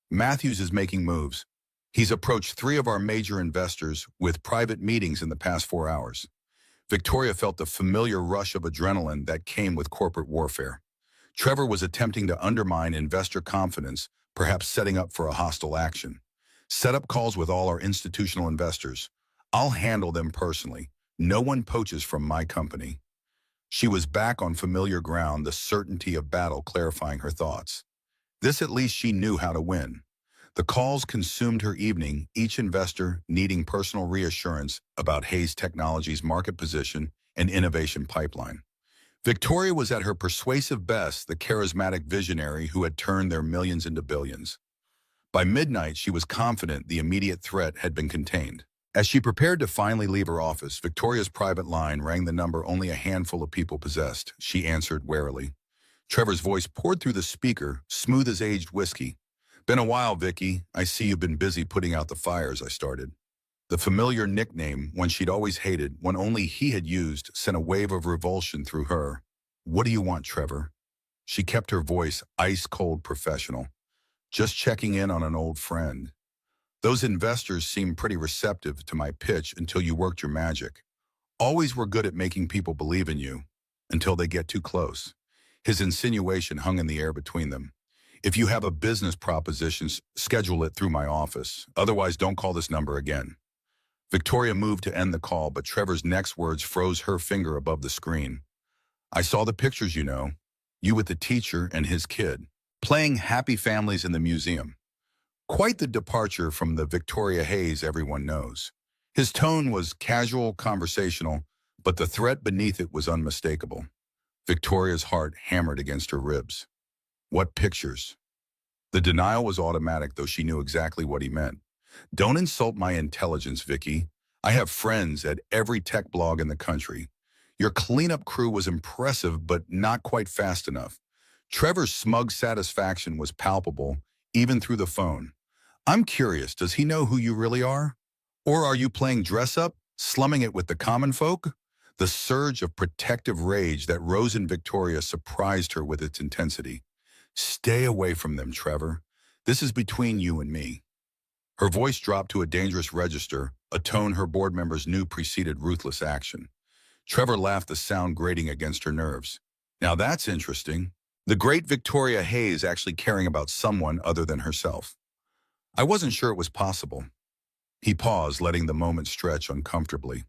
"Matthews is making moves. He's approached 3 of our major investors with private meetings in the past 4 hours." Victoria felt the familiar rush of adrenaline that came with corporate warfare. Trevor was attempting to undermine investor confidence, perhaps setting up for a hostile action. "Set up calls with all our institutional investors. I'll handle them personally. No one poaches from my company." She was back on familiar ground, the certainty of battle clarifying her thoughts. This at least she knew how to win. The calls consumed her evening, each investor needing personal reassurance about Hayes Technologies' market position and innovation pipeline. Victoria was at her persuasive best, the charismatic visionary who had turned their millions into billions. By midnight, she was confident the immediate threat had been contained. As she prepared to finally leave her office, Victoria's private line rang, the number only a handful of people possessed. She answered warily. Trevor's voice poured through the speaker, smooth as aged whiskey. Been a while, Vicky. I see you've been busy putting out the fires, I started. The familiar nickname, one she'd always hated, one only he had used, sent a wave of revulsion through her. What do you want, Trevor? She kept her voice ice-cold professional. Just checking in on an old friend. Those investors seemed pretty receptive to my pitch until you worked your magic. Always were good at making people believe in you, until they get too close. His insinuation hung in the air between them. If you have a business proposition, schedule it through my office. Otherwise, don't call this number again. Victoria moved to end the call, but Trevor's next words froze her finger above the screen. I saw the pictures, you know. You with the teacher and his kid, playing happy families in the museum. Quite the departure from the Victoria Hayes everyone knows. His tone was casual, conversational, but the threat beneath it was unmistakable. Victoria's heart hammered against her ribs. What pictures? The denial was automatic, though she knew exactly what he meant. Don't insult my intelligence, Vicky. I have friends at every tech blog in the country. Your cleanup crew was impressive, but not quite fast enough. Trevor's smug satisfaction was palpable, even through the phone. I'm curious, does he know who you really are? Or are you playing dress-up, slumming it with the common folk? The surge of protective rage that rose in Victoria surprised her with its intensity. Stay away from them, Trevor. This is between you and me. Her voice dropped to a dangerous register, a tone her board members knew preceded ruthless action. Trevor laughed, the sound grating against her nerves. Now that's interesting. The great Victoria Hayes actually caring about someone other than herself. I wasn't sure it was possible. He paused, letting the moment stretch uncomfortably.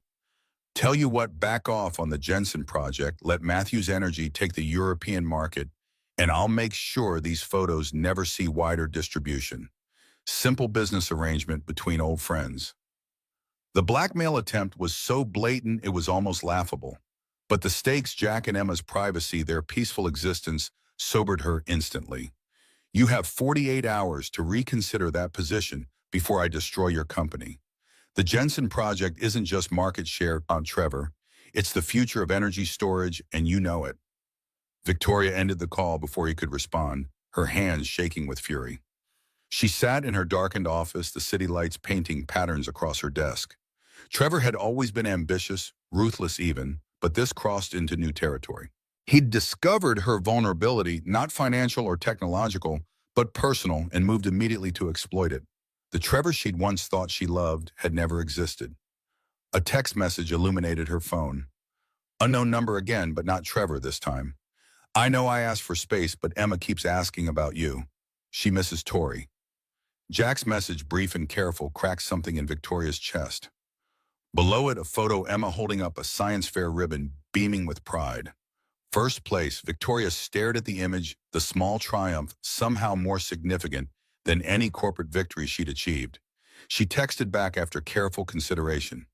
Tell you what, back off on the Jensen project, let Matthews Energy take the European market, and I'll make sure these photos never see wider distribution. Simple business arrangement between old friends. The blackmail attempt was so blatant it was almost laughable. But the stakes, Jack and Emma's privacy, their peaceful existence, sobered her instantly. You have 48 hours to reconsider that position before I destroy your company. The Jensen project isn't just market share, Aunt Trevor. It's the future of energy storage, and you know it. Victoria ended the call before he could respond, her hands shaking with fury. She sat in her darkened office, the city lights painting patterns across her desk. Trevor had always been ambitious, ruthless even, but this crossed into new territory. He'd discovered her vulnerability, not financial or technological, but personal, and moved immediately to exploit it. The Trevor she'd once thought she loved had never existed. A text message illuminated her phone. Unknown number again, but not Trevor this time. I know I asked for space, but Emma keeps asking about you. She misses Tori. Jack's message, brief and careful, cracked something in Victoria's chest. Below it, a photo, Emma holding up a science fair ribbon, beaming with pride. First place, Victoria stared at the image, the small triumph, somehow more significant than any corporate victory she'd achieved. She texted back after careful consideration.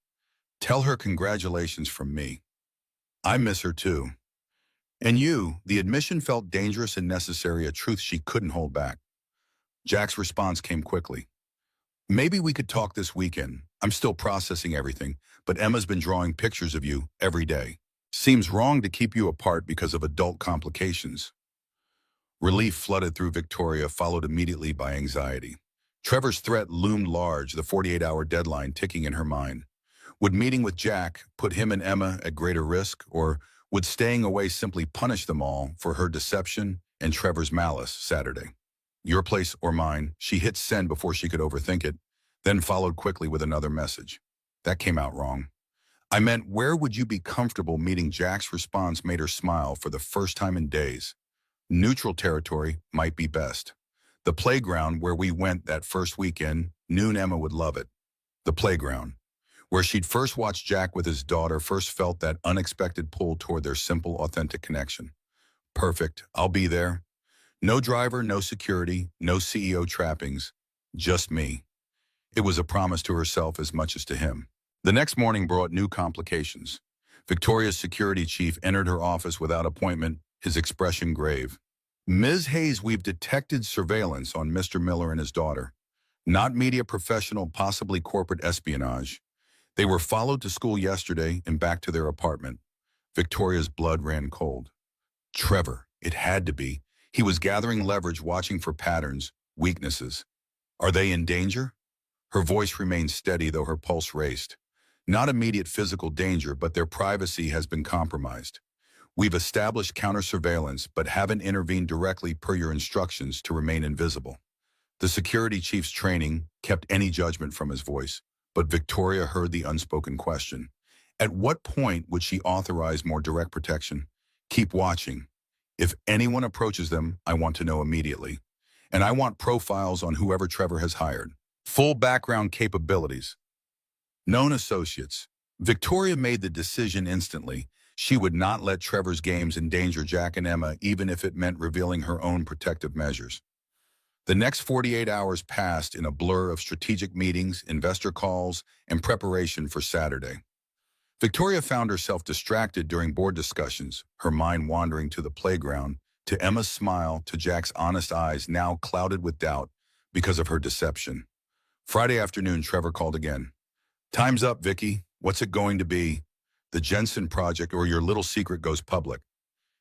Tell her congratulations from me. I miss her too. And you, the admission felt dangerous and necessary, a truth she couldn't hold back. Jack's response came quickly. Maybe we could talk this weekend. I'm still processing everything, but Emma's been drawing pictures of you every day. Seems wrong to keep you apart because of adult complications. Relief flooded through Victoria, followed immediately by anxiety. Trevor's threat loomed large, the 48-hour deadline ticking in her mind. Would meeting with Jack put him and Emma at greater risk, or would staying away simply punish them all for her deception and Trevor's malice Saturday? Your place or mine, she hit send before she could overthink it, then followed quickly with another message. That came out wrong. I meant, where would you be comfortable meeting? Jack's response made her smile for the first time in days. Neutral territory might be best. The playground where we went that first weekend, knew Emma would love it. The playground, where she'd first watched Jack with his daughter, first felt that unexpected pull toward their simple, authentic connection. Perfect, I'll be there. No driver, no security, no CEO trappings, just me. It was a promise to herself as much as to him. The next morning brought new complications. Victoria's security chief entered her office without appointment, his expression grave. Ms. Hayes, we've detected surveillance on Mr. Miller and his daughter. Not media professional, possibly corporate espionage. They were followed to school yesterday and back to their apartment. Victoria's blood ran cold. Trevor, it had to be. He was gathering leverage, watching for patterns, Weaknesses. Are they in danger? Her voice remained steady though her pulse raced. Not immediate physical danger, but their privacy has been compromised. We've established counter-surveillance, but haven't intervened directly per your instructions to remain invisible. The security chief's training kept any judgment from his voice, but Victoria heard the unspoken question. At what point would she authorize more direct protection? Keep watching. If anyone approaches them, I want to know immediately. And I want profiles on whoever Trevor has hired. Full background capabilities. Known associates. Victoria made the decision instantly. She would not let Trevor's games endanger Jack and Emma, even if it meant revealing her own protective measures. The next 48 hours passed in a blur of strategic meetings, investor calls, and preparation for Saturday. Victoria found herself distracted during board discussions, her mind wandering to the playground, to Emma's smile, to Jack's honest eyes now clouded with doubt because of her deception. Friday afternoon, Trevor called again. Time's up, Vicky. What's it going to be? The Jensen project or your little secret goes public?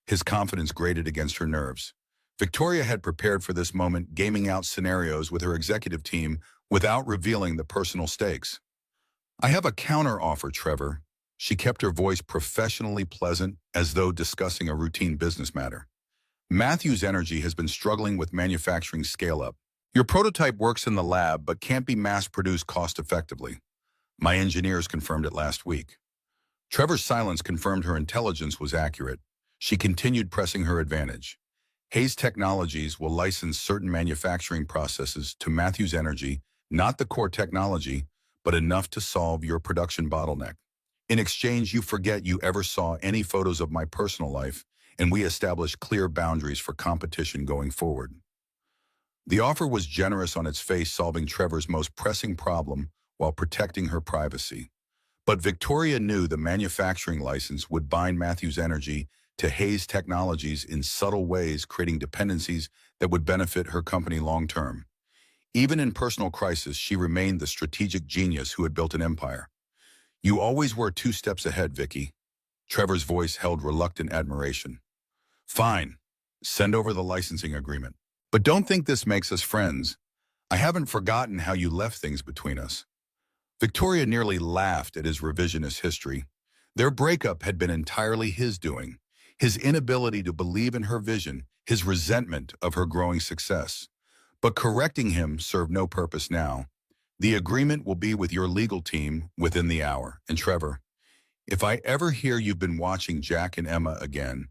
His confidence grated against her nerves. Victoria had prepared for this moment, gaming out scenarios with her executive team without revealing the personal stakes. I have a counter-offer, Trevor. She kept her voice professionally pleasant, as though discussing a routine business matter. Matthew's Energy has been struggling with manufacturing scale-up. Your prototype works in the lab but can't be mass-produced cost-effectively. My engineers confirmed it last week. Trevor's silence confirmed her intelligence was accurate. She continued pressing her advantage. Hayes Technologies will license certain manufacturing processes to Matthew's Energy, not the core technology, but enough to solve your production bottleneck. In exchange, you forget you ever saw any photos of my personal life, and we establish clear boundaries for competition going forward. The offer was generous on its face, solving Trevor's most pressing problem while protecting her privacy. But Victoria knew the manufacturing license would bind Matthew's Energy to Hayes Technologies in subtle ways, creating dependencies that would benefit her company long-term. Even in personal crisis, she remained the strategic genius who had built an empire. You always were 2 steps ahead, Vicky. Trevor's voice held reluctant admiration. Fine. Send over the licensing agreement. But don't think this makes us friends. I haven't forgotten how you left things between us. Victoria nearly laughed at his revisionist history. Their breakup had been entirely his doing. His inability to believe in her vision, his resentment of her growing success. But correcting him served no purpose now. The agreement will be with your legal team within the hour. And Trevor, if I ever hear you've been watching Jack and Emma again,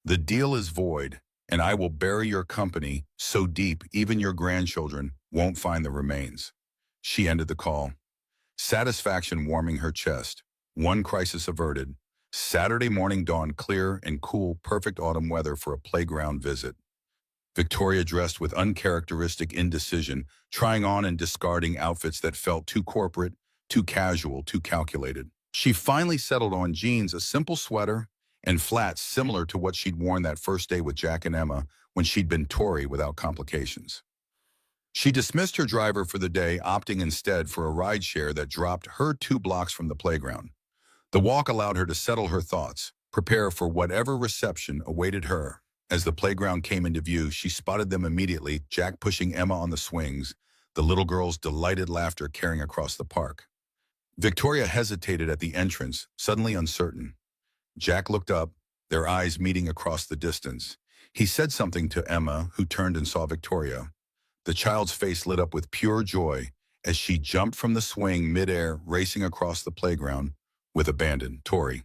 the deal is void, and I will bury your company so deep even your grandchildren won't find the remains. She ended the call. Satisfaction warming her chest. One crisis averted. Saturday morning dawned clear and cool, perfect autumn weather for a playground visit. Victoria dressed with uncharacteristic indecision, trying on and discarding outfits that felt too corporate, too casual, too calculated. She finally settled on jeans, a simple sweater, and flats similar to what she'd worn that first day with Jack and Emma when she'd been Tory without complications. She dismissed her driver for the day, opting instead for a rideshare that dropped her 2 blocks from the playground. The walk allowed her to settle her thoughts, prepare for whatever reception awaited her. As the playground came into view, she spotted them immediately, Jack pushing Emma on the swings, the little girl's delighted laughter carrying across the park. Victoria hesitated at the entrance, suddenly uncertain. Jack looked up, their eyes meeting across the distance. He said something to Emma, who turned and saw Victoria. The child's face lit up with pure joy as she jumped from the swing midair, racing across the playground with abandon. Tory.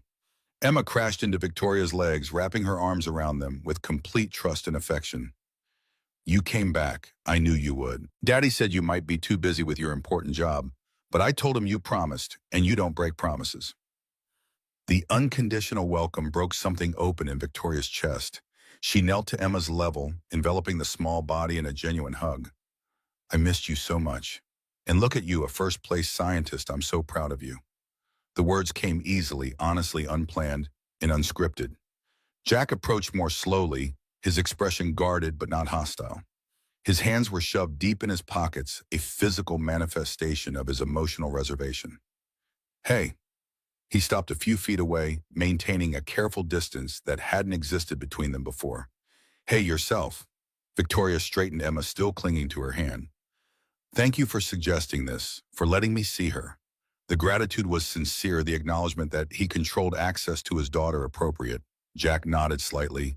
Emma crashed into Victoria's legs, wrapping her arms around them with complete trust and affection. You came back. I knew you would. Daddy said you might be too busy with your important job, but I told him you promised, and you don't break promises. The unconditional welcome broke something open in Victoria's chest. She knelt to Emma's level, enveloping the small body in a genuine hug. I missed you so much. And look at you, a first-place scientist. I'm so proud of you. The words came easily, honestly, unplanned, and unscripted. Jack approached more slowly, his expression guarded but not hostile. His hands were shoved deep in his pockets, a physical manifestation of his emotional reservation. Hey. He stopped a few feet away, maintaining a careful distance that hadn't existed between them before. Hey, yourself. Victoria straightened Emma, still clinging to her hand. Thank you for suggesting this, for letting me see her. The gratitude was sincere, the acknowledgement that he controlled access to his daughter appropriate. Jack nodded slightly.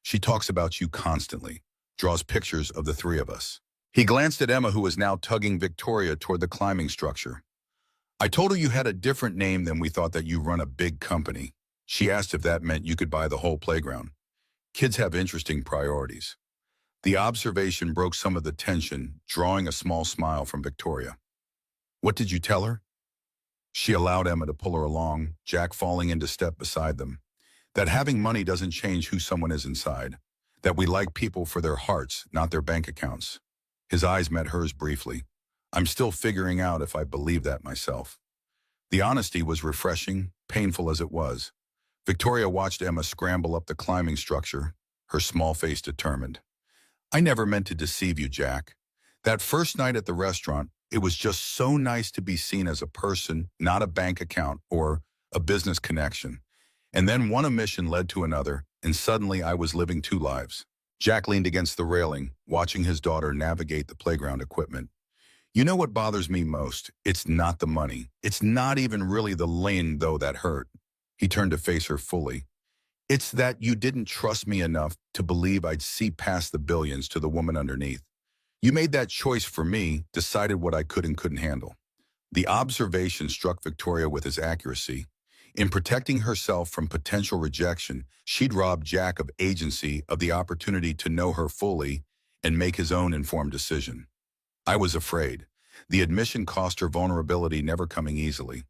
She talks about you constantly, draws pictures of the three of us. He glanced at Emma, who was now tugging Victoria toward the climbing structure. I told her you had a different name than we thought, that you run a big company. She asked if that meant you could buy the whole playground. Kids have interesting priorities. The observation broke some of the tension, drawing a small smile from Victoria. What did you tell her? She allowed Emma to pull her along, Jack falling into step beside them. That having money doesn't change who someone is inside. That we like people for their hearts, not their bank accounts. His eyes met hers briefly. I'm still figuring out if I believe that myself. The honesty was refreshing, painful as it was. Victoria watched Emma scramble up the climbing structure, her small face determined. I never meant to deceive you, Jack. That first night at the restaurant, it was just so nice to be seen as a person, not a bank account or a business connection. And then one omission led to another, and suddenly I was living two lives. Jack leaned against the railing, watching his daughter navigate the playground equipment. You know what bothers me most? It's not the money. It's not even really the lane, though, that hurt. He turned to face her fully. It's that you didn't trust me enough to believe I'd see past the billions to the woman underneath. You made that choice for me, decided what I could and couldn't handle. The observation struck Victoria with his accuracy. In protecting herself from potential rejection, she'd robbed Jack of agency, of the opportunity to know her fully and make his own informed decision. I was afraid. The admission cost her vulnerability, never coming easily.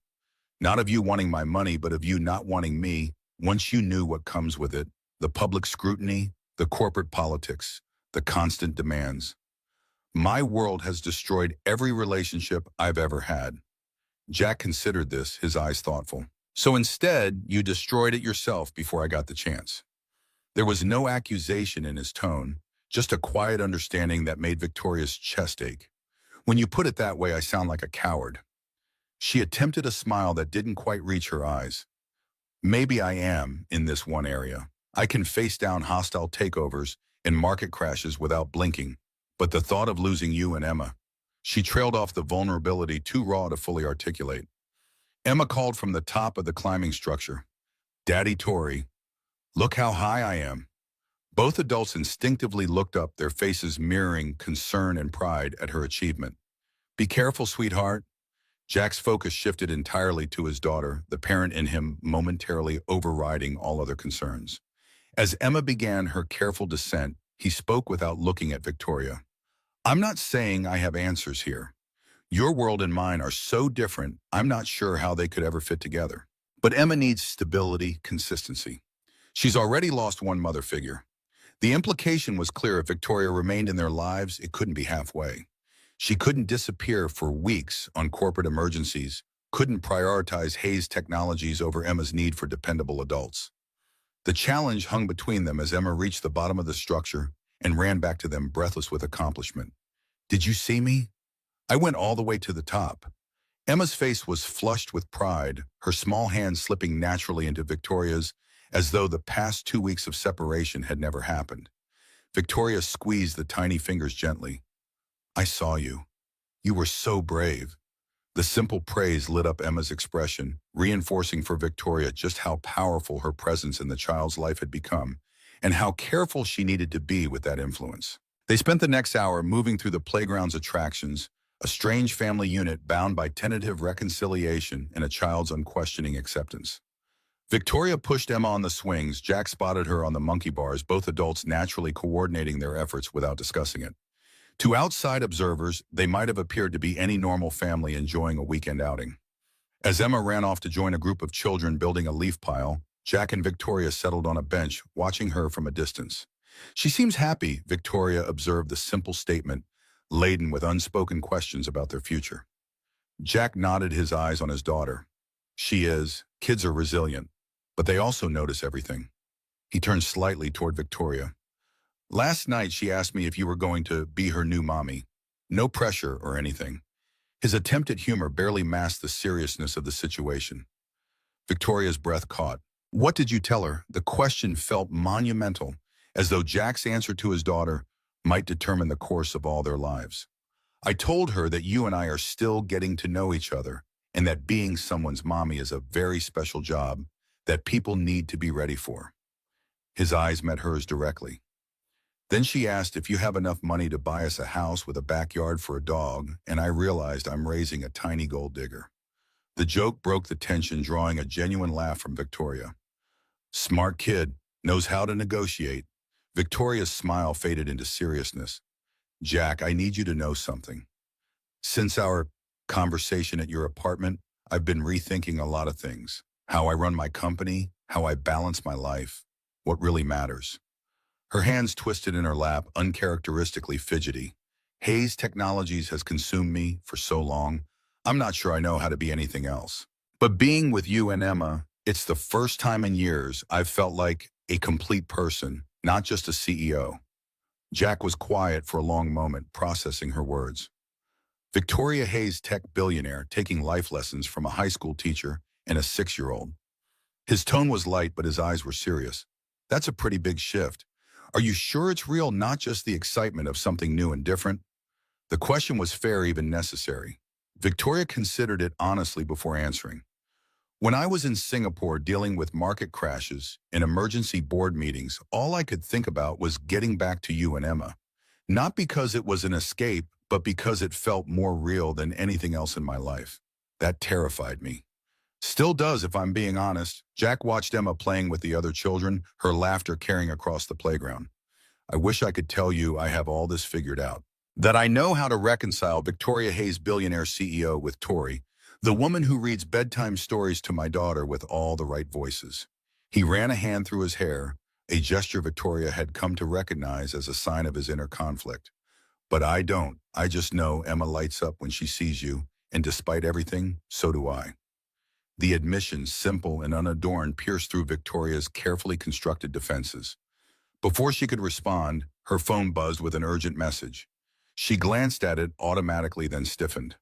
Not of you wanting my money, but of you not wanting me, once you knew what comes with it, the public scrutiny, the corporate politics, the constant demands. My world has destroyed every relationship I've ever had. Jack considered this, his eyes thoughtful. So instead, you destroyed it yourself before I got the chance. There was no accusation in his tone, just a quiet understanding that made Victoria's chest ache. When you put it that way, I sound like a coward. She attempted a smile that didn't quite reach her eyes. Maybe I am in this one area. I can face down hostile takeovers and market crashes without blinking. But the thought of losing you and Emma, she trailed off, the vulnerability too raw to fully articulate. Emma called from the top of the climbing structure. Daddy Tori, look how high I am. Both adults instinctively looked up, their faces mirroring concern and pride at her achievement. Be careful, sweetheart. Jack's focus shifted entirely to his daughter, the parent in him momentarily overriding all other concerns. As Emma began her careful descent, he spoke without looking at Victoria. I'm not saying I have answers here. Your world and mine are so different, I'm not sure how they could ever fit together. But Emma needs stability, consistency. She's already lost one mother figure. The implication was clear: if Victoria remained in their lives, it couldn't be halfway. She couldn't disappear for weeks on corporate emergencies, couldn't prioritize Hayes Technologies over Emma's need for dependable adults. The challenge hung between them as Emma reached the bottom of the structure and ran back to them, breathless with accomplishment. Did you see me? I went all the way to the top. Emma's face was flushed with pride, her small hand slipping naturally into Victoria's, as though the past 2 weeks of separation had never happened. Victoria squeezed the tiny fingers gently. I saw you. You were so brave. The simple praise lit up Emma's expression, reinforcing for Victoria just how powerful her presence in the child's life had become, and how careful she needed to be with that influence. They spent the next hour moving through the playground's attractions, a strange family unit bound by tentative reconciliation and a child's unquestioning acceptance. Victoria pushed Emma on the swings. Jack spotted her on the monkey bars, both adults naturally coordinating their efforts without discussing it. To outside observers, they might have appeared to be any normal family enjoying a weekend outing. As Emma ran off to join a group of children building a leaf pile, Jack and Victoria settled on a bench, watching her from a distance. She seems happy, Victoria observed, the simple statement, laden with unspoken questions about their future. Jack nodded, his eyes on his daughter. She is. Kids are resilient, but they also notice everything. He turned slightly toward Victoria. Last night she asked me if you were going to be her new mommy. No pressure or anything. His attempt at humor barely masked the seriousness of the situation. Victoria's breath caught. What did you tell her? The question felt monumental, as though Jack's answer to his daughter might determine the course of all their lives. I told her that you and I are still getting to know each other and that being someone's mommy is a very special job that people need to be ready for. His eyes met hers directly. Then she asked if you have enough money to buy us a house with a backyard for a dog, and I realized I'm raising a tiny gold digger. The joke broke the tension, drawing a genuine laugh from Victoria. Smart kid, knows how to negotiate. Victoria's smile faded into seriousness. Jack, I need you to know something. Since our conversation at your apartment, I've been rethinking a lot of things. How I run my company, how I balance my life, what really matters. Her hands twisted in her lap, uncharacteristically fidgety. Hayes Technologies has consumed me for so long, I'm not sure I know how to be anything else. But being with you and Emma, it's the first time in years I've felt like a complete person, not just a CEO. Jack was quiet for a long moment, processing her words. Victoria Hayes, tech billionaire, taking life lessons from a high school teacher and a 6-year-old. His tone was light, but his eyes were serious. That's a pretty big shift. Are you sure it's real, not just the excitement of something new and different? The question was fair, even necessary. Victoria considered it honestly before answering. When I was in Singapore dealing with market crashes and emergency board meetings, all I could think about was getting back to you and Emma. Not because it was an escape, but because it felt more real than anything else in my life. That terrified me. Still does, if I'm being honest. Jack watched Emma playing with the other children, her laughter carrying across the playground. I wish I could tell you I have all this figured out. That I know how to reconcile Victoria Hayes, billionaire CEO, with Tori, the woman who reads bedtime stories to my daughter with all the right voices. He ran a hand through his hair, a gesture Victoria had come to recognize as a sign of his inner conflict. But I don't. I just know Emma lights up when she sees you, and despite everything, so do I. The admission, simple and unadorned, pierced through Victoria's carefully constructed defenses. Before she could respond, her phone buzzed with an urgent message. She glanced at it automatically, then stiffened.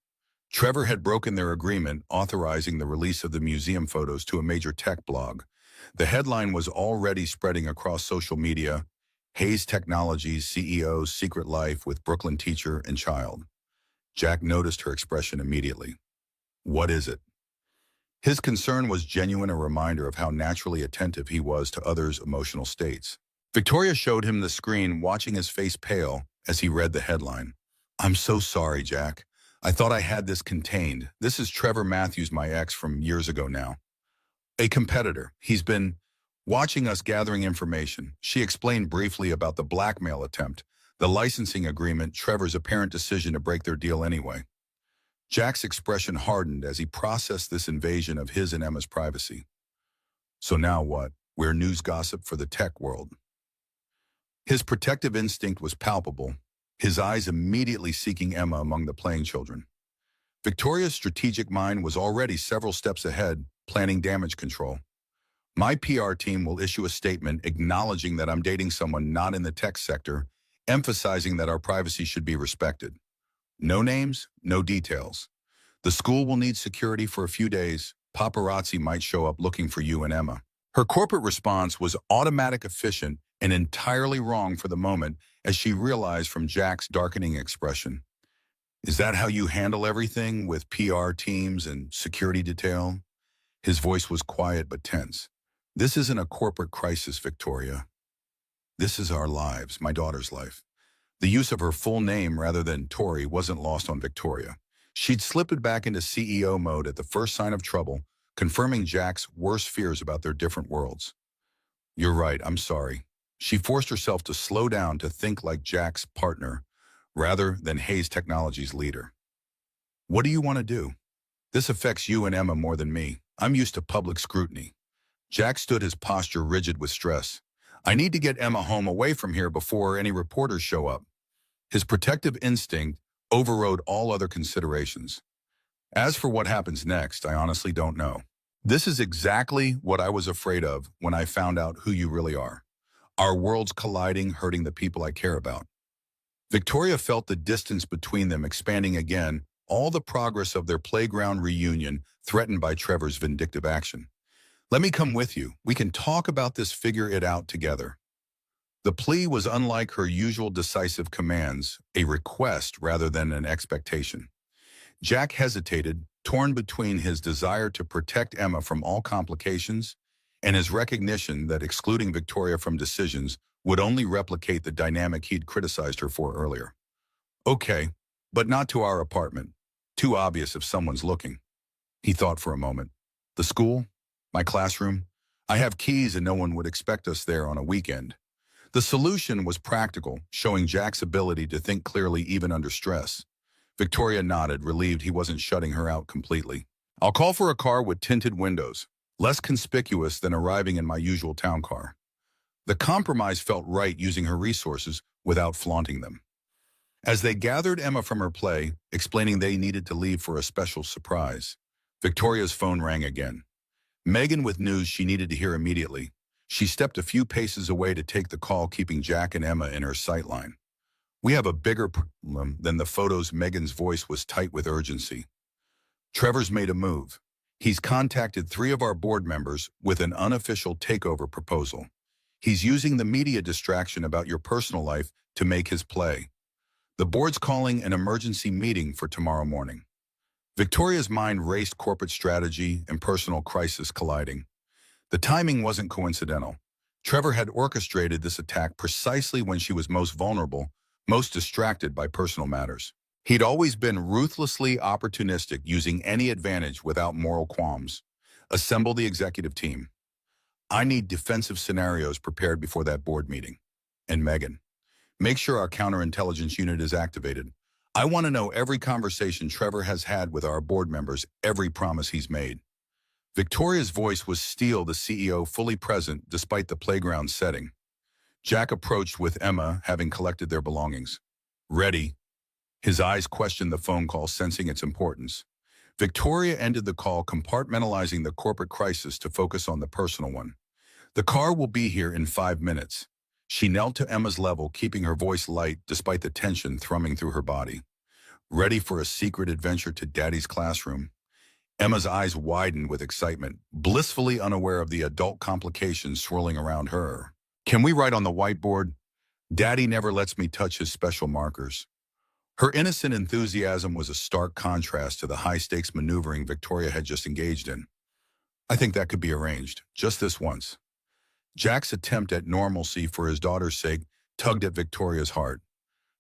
Trevor had broken their agreement, authorizing the release of the museum photos to a major tech blog. The headline was already spreading across social media: Hayes Technologies CEO's secret life with Brooklyn teacher and child. Jack noticed her expression immediately. What is it? His concern was genuine, a reminder of how naturally attentive he was to others' emotional states. Victoria showed him the screen, watching his face pale as he read the headline. I'm so sorry, Jack. I thought I had this contained. This is Trevor Matthews, my ex from years ago now. A competitor. He's been watching us gathering information. She explained briefly about the blackmail attempt, the licensing agreement, Trevor's apparent decision to break their deal anyway. Jack's expression hardened as he processed this invasion of his and Emma's privacy. So now what? We're news gossip for the tech world. His protective instinct was palpable, his eyes immediately seeking Emma among the playing children. Victoria's strategic mind was already several steps ahead, planning damage control. My PR team will issue a statement acknowledging that I'm dating someone not in the tech sector, emphasizing that our privacy should be respected. No names, no details. The school will need security for a few days. Paparazzi might show up looking for you and Emma. Her corporate response was automatic, efficient, and entirely wrong for the moment as she realized from Jack's darkening expression. Is that how you handle everything with PR teams and security detail? His voice was quiet but tense. This isn't a corporate crisis, Victoria. This is our lives, my daughter's life. The use of her full name rather than Tori wasn't lost on Victoria. She'd slipped back into CEO mode at the first sign of trouble, confirming Jack's worst fears about their different worlds. You're right, I'm sorry. She forced herself to slow down, to think like Jack's partner, rather than Hayes Technologies' leader. What do you want to do? This affects you and Emma more than me. I'm used to public scrutiny. Jack stood, his posture rigid with stress. I need to get Emma home, away from here, before any reporters show up. His protective instinct overrode all other considerations. As for what happens next, I honestly don't know. This is exactly what I was afraid of when I found out who you really are. Our worlds colliding, hurting the people I care about. Victoria felt the distance between them expanding again, all the progress of their playground reunion threatened by Trevor's vindictive action. Let me come with you. We can talk about this, figure it out together. The plea was unlike her usual decisive commands, a request rather than an expectation. Jack hesitated, torn between his desire to protect Emma from all complications and his recognition that excluding Victoria from decisions would only replicate the dynamic he'd criticized her for earlier. Okay, but not to our apartment. Too obvious if someone's looking. He thought for a moment. The school? My classroom? I have keys and no one would expect us there on a weekend. The solution was practical, showing Jack's ability to think clearly even under stress. Victoria nodded, relieved he wasn't shutting her out completely. I'll call for a car with tinted windows, less conspicuous than arriving in my usual town car. The compromise felt right, using her resources without flaunting them. As they gathered Emma from her play, explaining they needed to leave for a special surprise, Victoria's phone rang again. Megan with news she needed to hear immediately. She stepped a few paces away to take the call, keeping Jack and Emma in her sightline. We have a bigger problem than the photos. Megan's voice was tight with urgency. Trevor's made a move. He's contacted 3 of our board members with an unofficial takeover proposal. He's using the media distraction about your personal life to make his play. The board's calling an emergency meeting for tomorrow morning. Victoria's mind raced, corporate strategy and personal crisis colliding. The timing wasn't coincidental. Trevor had orchestrated this attack precisely when she was most vulnerable, most distracted by personal matters. He'd always been ruthlessly opportunistic, using any advantage without moral qualms. Assemble the executive team. I need defensive scenarios prepared before that board meeting. And Megan, make sure our counterintelligence unit is activated. I want to know every conversation Trevor has had with our board members, every promise he's made. Victoria's voice was steel, the CEO fully present despite the playground setting. Jack approached with Emma, having collected their belongings. Ready. His eyes questioned the phone call, sensing its importance. Victoria ended the call, compartmentalizing the corporate crisis to focus on the personal one. The car will be here in 5 minutes. She knelt to Emma's level, keeping her voice light despite the tension thrumming through her body. Ready for a secret adventure to Daddy's classroom? Emma's eyes widened with excitement, blissfully unaware of the adult complications swirling around her. Can we write on the whiteboard? Daddy never lets me touch his special markers. Her innocent enthusiasm was a stark contrast to the high-stakes maneuvering Victoria had just engaged in. I think that could be arranged, just this once. Jack's attempt at normalcy for his daughter's sake tugged at Victoria's heart.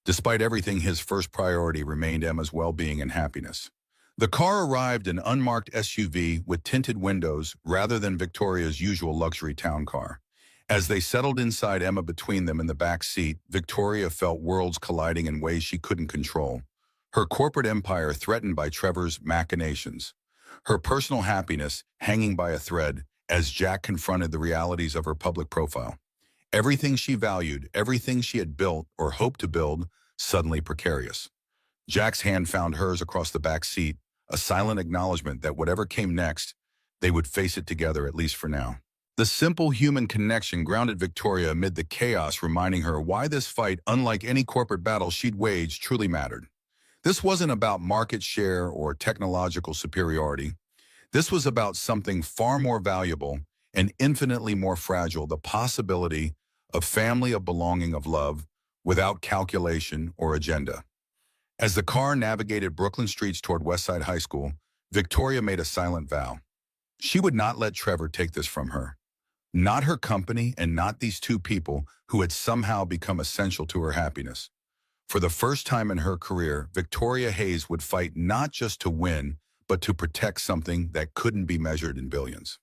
Despite everything, his first priority remained Emma's well-being and happiness. The car arrived, an unmarked SUV with tinted windows rather than Victoria's usual luxury town car. As they settled inside, Emma between them in the back seat, Victoria felt worlds colliding in ways she couldn't control. Her corporate empire threatened by Trevor's machinations. Her personal happiness hanging by a thread as Jack confronted the realities of her public profile. Everything she valued, everything she had built or hoped to build, suddenly precarious. Jack's hand found hers across the back seat, a silent acknowledgement that whatever came next, they would face it together, at least for now. The simple human connection grounded Victoria amid the chaos, reminding her why this fight, unlike any corporate battle she'd waged, truly mattered. This wasn't about market share or technological superiority. This was about something far more valuable and infinitely more fragile, the possibility of family, of belonging, of love, without calculation or agenda. As the car navigated Brooklyn streets toward Westside High School, Victoria made a silent vow. She would not let Trevor take this from her. Not her company, and not these 2 people who had somehow become essential to her happiness. For the first time in her career, Victoria Hayes would fight not just to win, but to protect something that couldn't be measured in billions.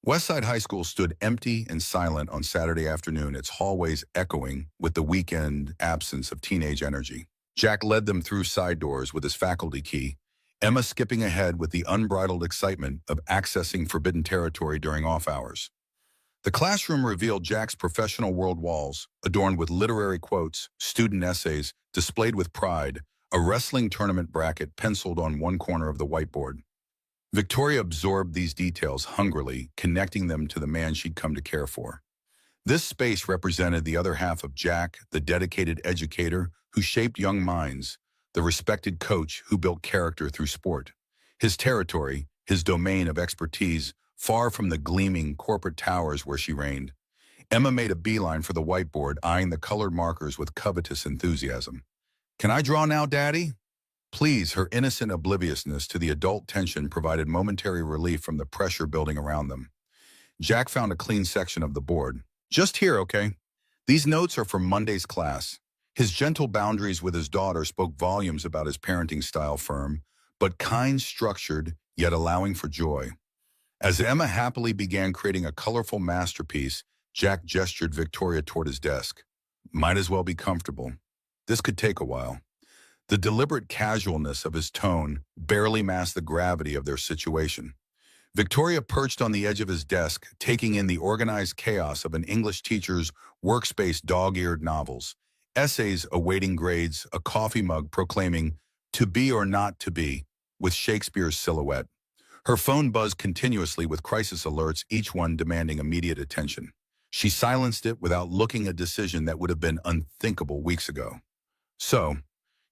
Westside High School stood empty and silent on Saturday afternoon, its hallways echoing with the weekend absence of teenage energy. Jack led them through side doors with his faculty key, Emma skipping ahead with the unbridled excitement of accessing forbidden territory during off hours. The classroom revealed Jack's professional world walls, adorned with literary quotes, student essays, displayed with pride, a wrestling tournament bracket penciled on one corner of the whiteboard. Victoria absorbed these details hungrily, connecting them to the man she'd come to care for. This space represented the other half of Jack, the dedicated educator who shaped young minds, the respected coach who built character through sport. His territory, his domain of expertise, far from the gleaming corporate towers where she reigned. Emma made a beeline for the whiteboard, eyeing the colored markers with covetous enthusiasm. Can I draw now, Daddy? Please, her innocent obliviousness to the adult tension provided momentary relief from the pressure building around them. Jack found a clean section of the board. Just here, okay? These notes are from Monday's class. His gentle boundaries with his daughter spoke volumes about his parenting style, firm, but kind, structured, yet allowing for joy. As Emma happily began creating a colorful masterpiece, Jack gestured Victoria toward his desk. Might as well be comfortable. This could take a while. The deliberate casualness of his tone barely masked the gravity of their situation. Victoria perched on the edge of his desk, taking in the organized chaos of an English teacher's workspace dog-eared novels, essays awaiting grades, a coffee mug proclaiming, "To be or not to be," with Shakespeare's silhouette. Her phone buzzed continuously with crisis alerts, each one demanding immediate attention. She silenced it without looking a decision that would have been unthinkable weeks ago. So,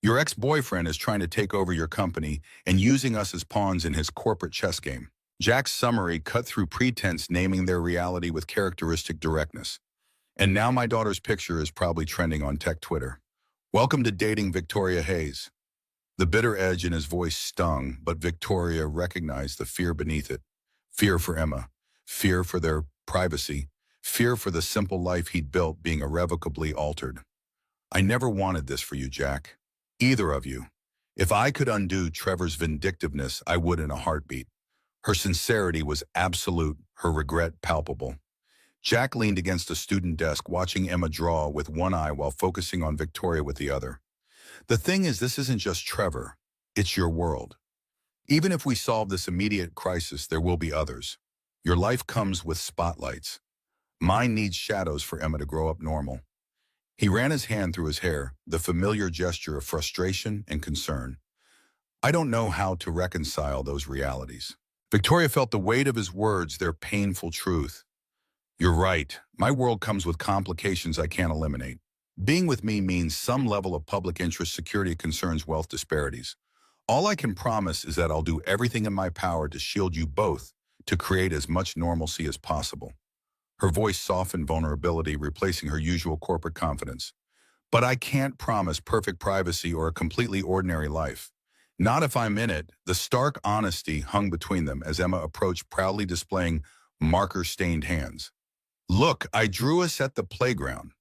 your ex-boyfriend is trying to take over your company and using us as pawns in his corporate chess game. Jack's summary cut through pretense, naming their reality with characteristic directness. And now my daughter's picture is probably trending on tech Twitter. Welcome to dating Victoria Hayes. The bitter edge in his voice stung, but Victoria recognized the fear beneath it. Fear for Emma, fear for their privacy, fear for the simple life he'd built being irrevocably altered. I never wanted this for you, Jack. Either of you. If I could undo Trevor's vindictiveness, I would in a heartbeat. Her sincerity was absolute, her regret palpable. Jack leaned against a student desk, watching Emma draw with one eye while focusing on Victoria with the other. The thing is, this isn't just Trevor. It's your world. Even if we solve this immediate crisis, there will be others. Your life comes with spotlights. Mine needs shadows for Emma to grow up normal. He ran his hand through his hair, the familiar gesture of frustration and concern. I don't know how to reconcile those realities. Victoria felt the weight of his words, their painful truth. You're right. My world comes with complications I can't eliminate. Being with me means some level of public interest, security concerns, wealth disparities. All I can promise is that I'll do everything in my power to shield you both, to create as much normalcy as possible. Her voice softened vulnerability, replacing her usual corporate confidence. But I can't promise perfect privacy or a completely ordinary life. Not if I'm in it. The stark honesty hung between them as Emma approached, proudly displaying marker-stained hands. Look, I drew us at the playground.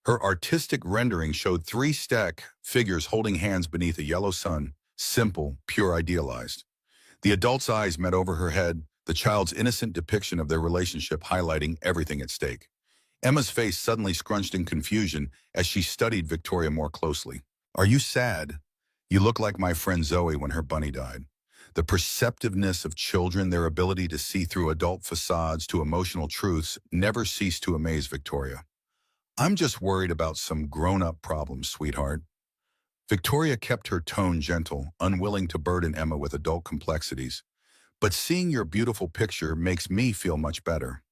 Her artistic rendering showed three stack figures holding hands beneath a yellow sun, simple, pure, idealized. The adult's eyes met over her head, the child's innocent depiction of their relationship highlighting everything at stake. Emma's face suddenly scrunched in confusion as she studied Victoria more closely. Are you sad? You look like my friend Zoe when her bunny died. The perceptiveness of children, their ability to see through adult facades to emotional truths, never ceased to amaze Victoria. I'm just worried about some grown-up problems, sweetheart. Victoria kept her tone gentle, unwilling to burden Emma with adult complexities. But seeing your beautiful picture makes me feel much better.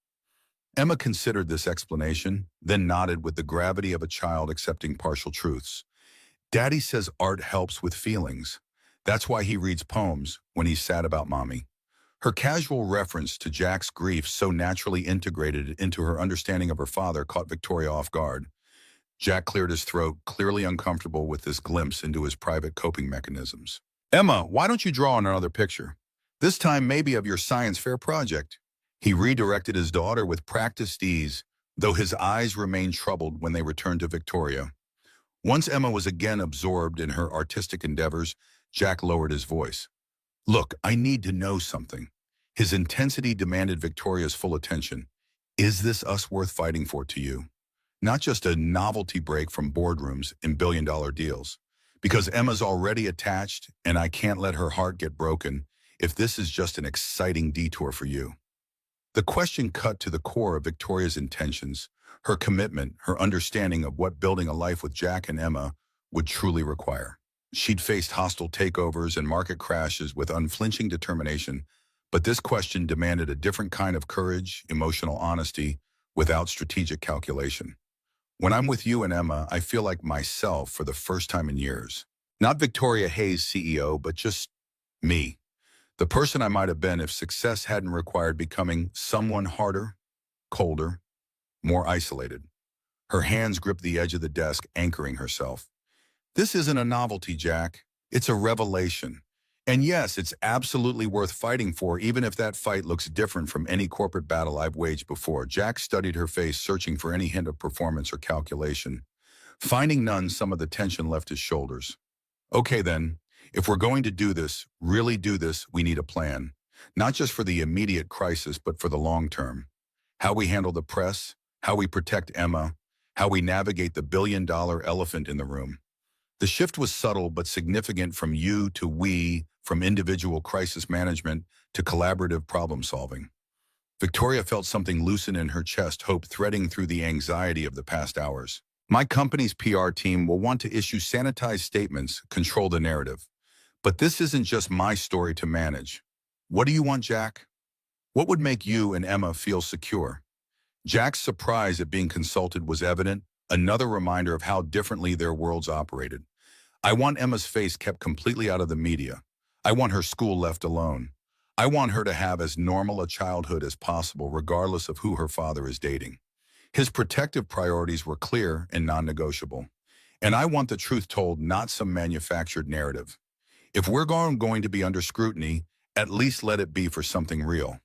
Emma considered this explanation, then nodded with the gravity of a child accepting partial truths. Daddy says art helps with feelings. That's why he reads poems when he's sad about Mommy. Her casual reference to Jack's grief, so naturally integrated into her understanding of her father, caught Victoria off guard. Jack cleared his throat, clearly uncomfortable with this glimpse into his private coping mechanisms. Emma, why don't you draw on another picture? This time maybe of your science fair project. He redirected his daughter with practiced ease, though his eyes remained troubled when they returned to Victoria. Once Emma was again absorbed in her artistic endeavors, Jack lowered his voice. Look, I need to know something. His intensity demanded Victoria's full attention. Is this us worth fighting for to you? Not just a novelty break from boardrooms in billion-dollar deals. Because Emma's already attached, and I can't let her heart get broken if this is just an exciting detour for you. The question cut to the core of Victoria's intentions, her commitment, her understanding of what building a life with Jack and Emma would truly require. She'd faced hostile takeovers and market crashes with unflinching determination, but this question demanded a different kind of courage, emotional honesty, without strategic calculation. When I'm with you and Emma, I feel like myself for the first time in years. Not Victoria Hayes, CEO, but just me. The person I might have been if success hadn't required becoming someone harder, colder, more isolated. Her hands gripped the edge of the desk, anchoring herself. This isn't a novelty, Jack. It's a revelation. And yes, it's absolutely worth fighting for, even if that fight looks different from any corporate battle I've waged before. Jack studied her face, searching for any hint of performance or calculation. Finding none, some of the tension left his shoulders. Okay then, if we're going to do this, really do this, we need a plan. Not just for the immediate crisis, but for the long term. How we handle the press, how we protect Emma, how we navigate the billion-dollar elephant in the room. The shift was subtle but significant, from you to we, from individual crisis management to collaborative problem solving. Victoria felt something loosen in her chest, hope threading through the anxiety of the past hours. My company's PR team will want to issue sanitized statements, control the narrative. But this isn't just my story to manage. What do you want, Jack? What would make you and Emma feel secure? Jack's surprise at being consulted was evident, another reminder of how differently their worlds operated. I want Emma's face kept completely out of the media. I want her school left alone. I want her to have as normal a childhood as possible, regardless of who her father is dating. His protective priorities were clear and non-negotiable. And I want the truth told, not some manufactured narrative. If we're going to be under scrutiny, at least let it be for something real.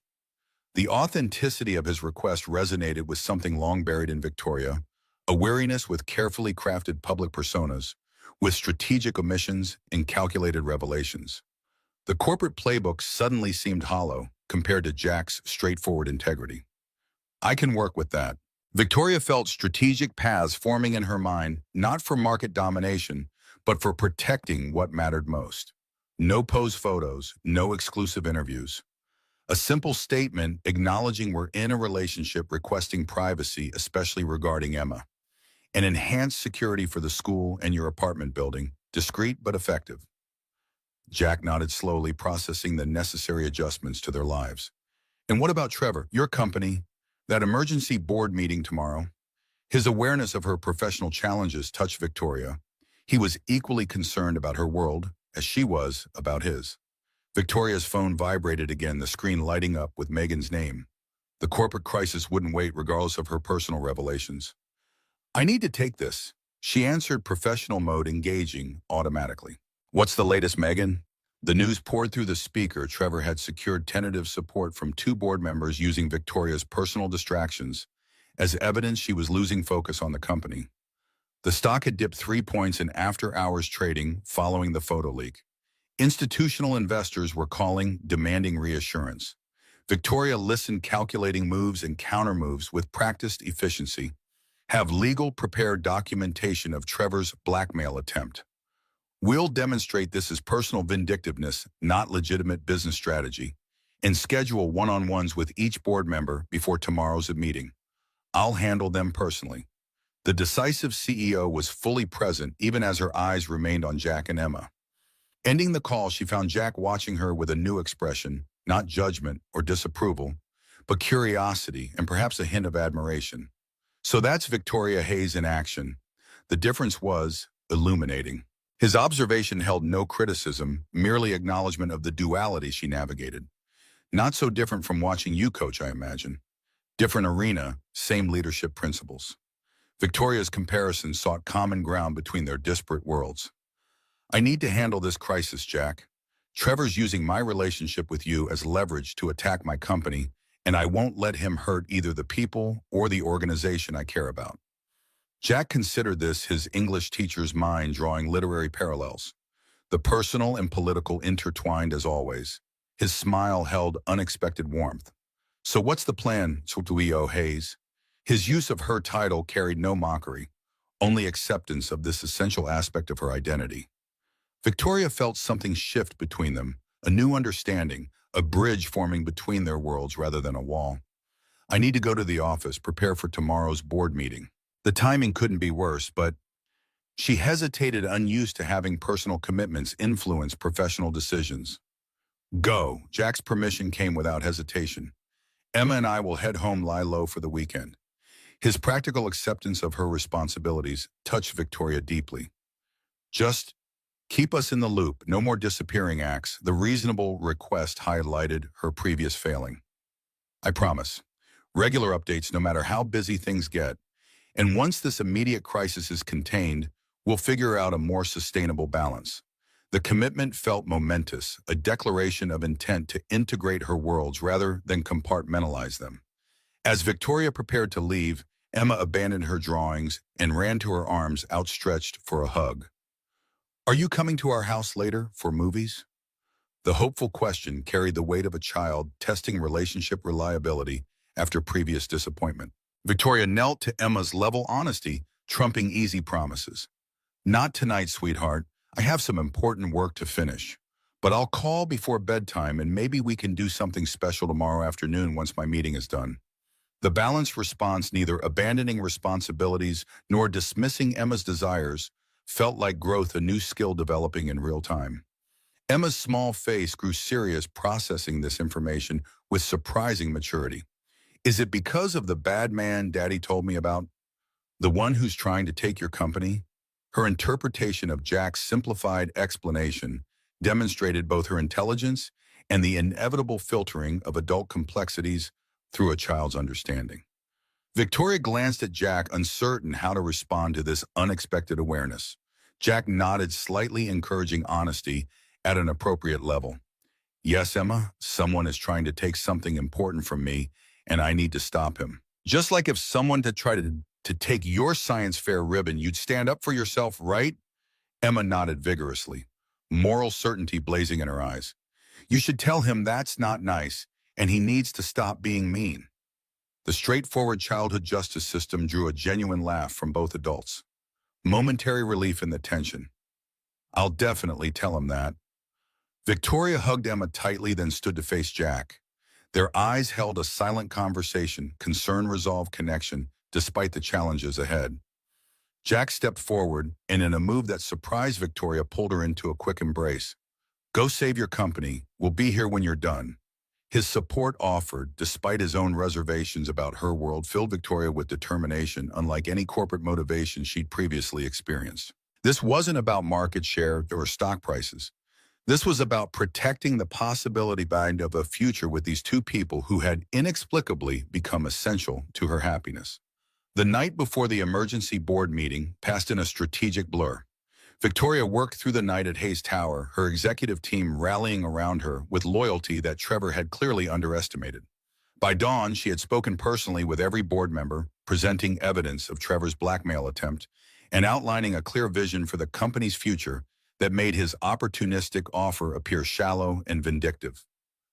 The authenticity of his request resonated with something long buried in Victoria, a weariness with carefully crafted public personas, with strategic omissions and calculated revelations. The corporate playbook suddenly seemed hollow compared to Jack's straightforward integrity. I can work with that. Victoria felt strategic paths forming in her mind, not for market domination, but for protecting what mattered most. No pose photos, no exclusive interviews. A simple statement acknowledging we're in a relationship, requesting privacy, especially regarding Emma. An enhanced security for the school and your apartment building, discreet but effective. Jack nodded slowly, processing the necessary adjustments to their lives. And what about Trevor, your company? That emergency board meeting tomorrow? His awareness of her professional challenges touched Victoria. He was equally concerned about her world as she was about his. Victoria's phone vibrated again, the screen lighting up with Megan's name. The corporate crisis wouldn't wait, regardless of her personal revelations. I need to take this. She answered, professional mode engaging automatically. What's the latest, Megan? The news poured through the speaker. Trevor had secured tentative support from 2 board members, using Victoria's personal distractions as evidence she was losing focus on the company. The stock had dipped 3 points in after-hours trading following the photo leak. Institutional investors were calling, demanding reassurance. Victoria listened, calculating moves and counter-moves with practiced efficiency. Have legal prepared documentation of Trevor's blackmail attempt. We'll demonstrate this as personal vindictiveness, not legitimate business strategy, and schedule one-on-ones with each board member before tomorrow's meeting. I'll handle them personally. The decisive CEO was fully present, even as her eyes remained on Jack and Emma. Ending the call, she found Jack watching her with a new expression, not judgment or disapproval, but curiosity and perhaps a hint of admiration. So that's Victoria Hayes in action. The difference was illuminating. His observation held no criticism, merely acknowledgement of the duality she navigated. Not so different from watching you coach, I imagine. Different arena, same leadership principles. Victoria's comparison sought common ground between their disparate worlds. I need to handle this crisis, Jack. Trevor's using my relationship with you as leverage to attack my company, and I won't let him hurt either the people or the organization I care about. Jack considered this, his English teacher's mind drawing literary parallels. The personal and political intertwined as always. His smile held unexpected warmth. So what's the plan, Sutuio Hayes? His use of her title carried no mockery, only acceptance of this essential aspect of her identity. Victoria felt something shift between them, a new understanding, a bridge forming between their worlds rather than a wall. I need to go to the office, prepare for tomorrow's board meeting. The timing couldn't be worse, but she hesitated, unused to having personal commitments influence professional decisions. Go. Jack's permission came without hesitation. Emma and I will head home, lie low for the weekend. His practical acceptance of her responsibilities touched Victoria deeply. Just keep us in the loop, no more disappearing acts. The reasonable request highlighted her previous failing. I promise. regular updates no matter how busy things get. And once this immediate crisis is contained, we'll figure out a more sustainable balance. The commitment felt momentous, a declaration of intent to integrate her worlds rather than compartmentalize them. As Victoria prepared to leave, Emma abandoned her drawings and ran to her arms outstretched for a hug. "Are you coming to our house later for movies?" The hopeful question carried the weight of a child testing relationship reliability after previous disappointment. Victoria knelt to Emma's level honesty, trumping easy promises. "Not tonight, sweetheart. I have some important work to finish. But I'll call before bedtime and maybe we can do something special tomorrow afternoon once my meeting is done." The balanced response, neither abandoning responsibilities nor dismissing Emma's desires, felt like growth, a new skill developing in real time. Emma's small face grew serious, processing this information with surprising maturity. "Is it because of the bad man Daddy told me about? The one who's trying to take your company?" Her interpretation of Jack's simplified explanation demonstrated both her intelligence and the inevitable filtering of adult complexities through a child's understanding. Victoria glanced at Jack, uncertain how to respond to this unexpected awareness. Jack nodded, slightly encouraging honesty at an appropriate level. "Yes, Emma, someone is trying to take something important from me, and I need to stop him. Just like if someone tried to take your science fair ribbon, you'd stand up for yourself, right?" Emma nodded vigorously, moral certainty blazing in her eyes. "You should tell him that's not nice, and he needs to stop being mean." The straightforward childhood justice system drew a genuine laugh from both adults. Momentary relief in the tension. "I'll definitely tell him that." Victoria hugged Emma tightly, then stood to face Jack. Their eyes held a silent conversation, concern, resolve, connection, despite the challenges ahead. Jack stepped forward, and in a move that surprised Victoria, pulled her into a quick embrace. "Go save your company. We'll be here when you're done." His support offered, despite his own reservations about her world, filled Victoria with determination unlike any corporate motivation she'd previously experienced. This wasn't about market share or stock prices. This was about protecting the possibility of a future with these two people who had inexplicably become essential to her happiness. The night before the emergency board meeting passed in a strategic blur. Victoria worked through the night at Hayes Tower, her executive team rallying around her with loyalty that Trevor had clearly underestimated. By dawn, she had spoken personally with every board member, presenting evidence of Trevor's blackmail attempt and outlining a clear vision for the company's future that made his opportunistic offer appear shallow and vindictive.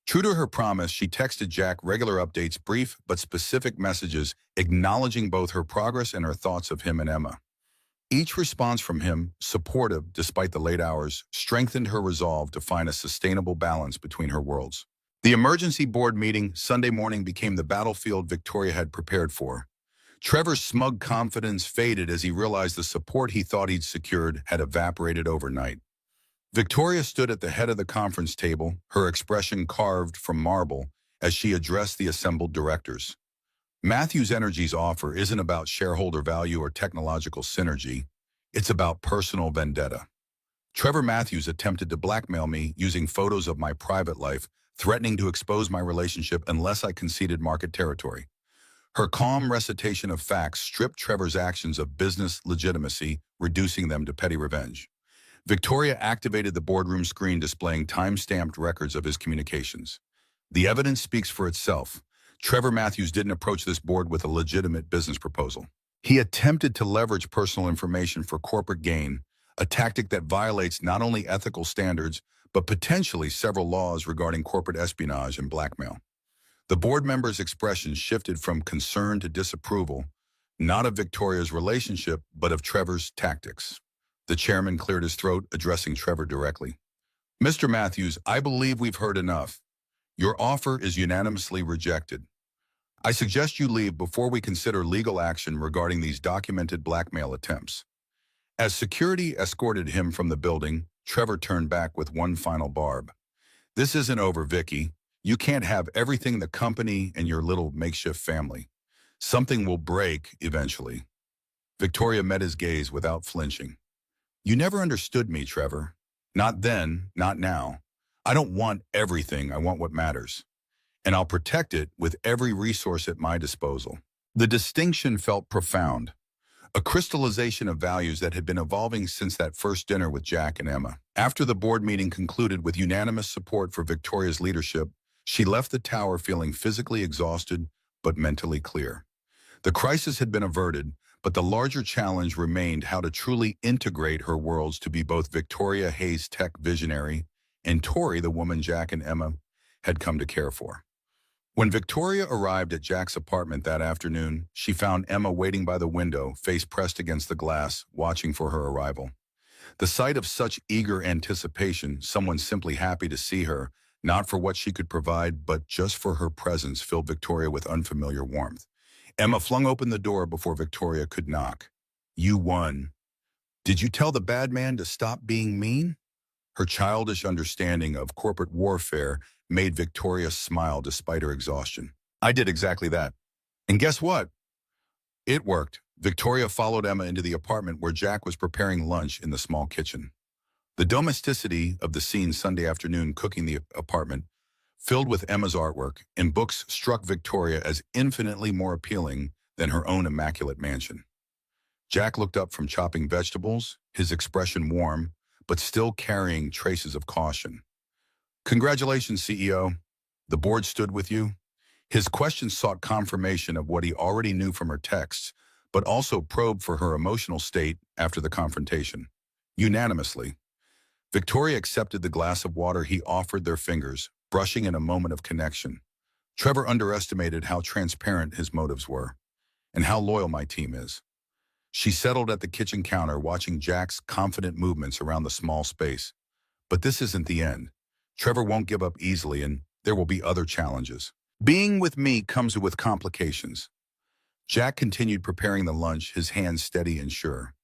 True to her promise, she texted Jack regular updates, brief but specific messages acknowledging both her progress and her thoughts of him and Emma. Each response from him, supportive despite the late hours, strengthened her resolve to find a sustainable balance between her worlds. The emergency board meeting Sunday morning became the battlefield Victoria had prepared for. Trevor's smug confidence faded as he realized the support he thought he'd secured had evaporated overnight. Victoria stood at the head of the conference table, her expression carved from marble as she addressed the assembled directors. Matthews Energy's offer isn't about shareholder value or technological synergy. It's about personal vendetta. Trevor Matthews attempted to blackmail me using photos of my private life, threatening to expose my relationship unless I conceded market territory. Her calm recitation of facts stripped Trevor's actions of business legitimacy, reducing them to petty revenge. Victoria activated the boardroom screen displaying time-stamped records of his communications. The evidence speaks for itself. Trevor Matthews didn't approach this board with a legitimate business proposal. He attempted to leverage personal information for corporate gain, a tactic that violates not only ethical standards, but potentially several laws regarding corporate espionage and blackmail. The board members' expressions shifted from concern to disapproval, not of Victoria's relationship, but of Trevor's tactics. The chairman cleared his throat, addressing Trevor directly. "Mr. Matthews, I believe we've heard enough. Your offer is unanimously rejected. I suggest you leave before we consider legal action regarding these documented blackmail attempts." As security escorted him from the building, Trevor turned back with one final barb. "This isn't over, Vicky. You can't have everything, the company and your little makeshift family. Something will break eventually." Victoria met his gaze without flinching. "You never understood me, Trevor. Not then, not now. I don't want everything, I want what matters." and I'll protect it with every resource at my disposal. The distinction felt profound, a crystallization of values that had been evolving since that first dinner with Jack and Emma. After the board meeting concluded with unanimous support for Victoria's leadership, she left the tower feeling physically exhausted but mentally clear. The crisis had been averted, but the larger challenge remained how to truly integrate her worlds to be both Victoria Hayes' tech visionary and Tori, the woman Jack and Emma had come to care for. When Victoria arrived at Jack's apartment that afternoon, she found Emma waiting by the window, face pressed against the glass, watching for her arrival. The sight of such eager anticipation, someone simply happy to see her, not for what she could provide, but just for her presence, filled Victoria with unfamiliar warmth. Emma flung open the door before Victoria could knock. "You won. Did you tell the bad man to stop being mean?" Her childish understanding of corporate warfare made Victoria smile despite her exhaustion. "I did exactly that. And guess what? It worked." Victoria followed Emma into the apartment where Jack was preparing lunch in the small kitchen. The domesticity of the scene Sunday afternoon cooking the apartment, filled with Emma's artwork and books, struck Victoria as infinitely more appealing than her own immaculate mansion. Jack looked up from chopping vegetables, his expression warm, but still carrying traces of caution. "Congratulations, CEO. The board stood with you." His question sought confirmation of what he already knew from her texts, but also probed for her emotional state after the confrontation. Unanimously, Victoria accepted the glass of water he offered their fingers, brushing in a moment of connection. "Trevor underestimated how transparent his motives were, and how loyal my team is." She settled at the kitchen counter, watching Jack's confident movements around the small space. "But this isn't the end. Trevor won't give up easily, and there will be other challenges. Being with me comes with complications." Jack continued preparing the lunch, his hands steady and sure.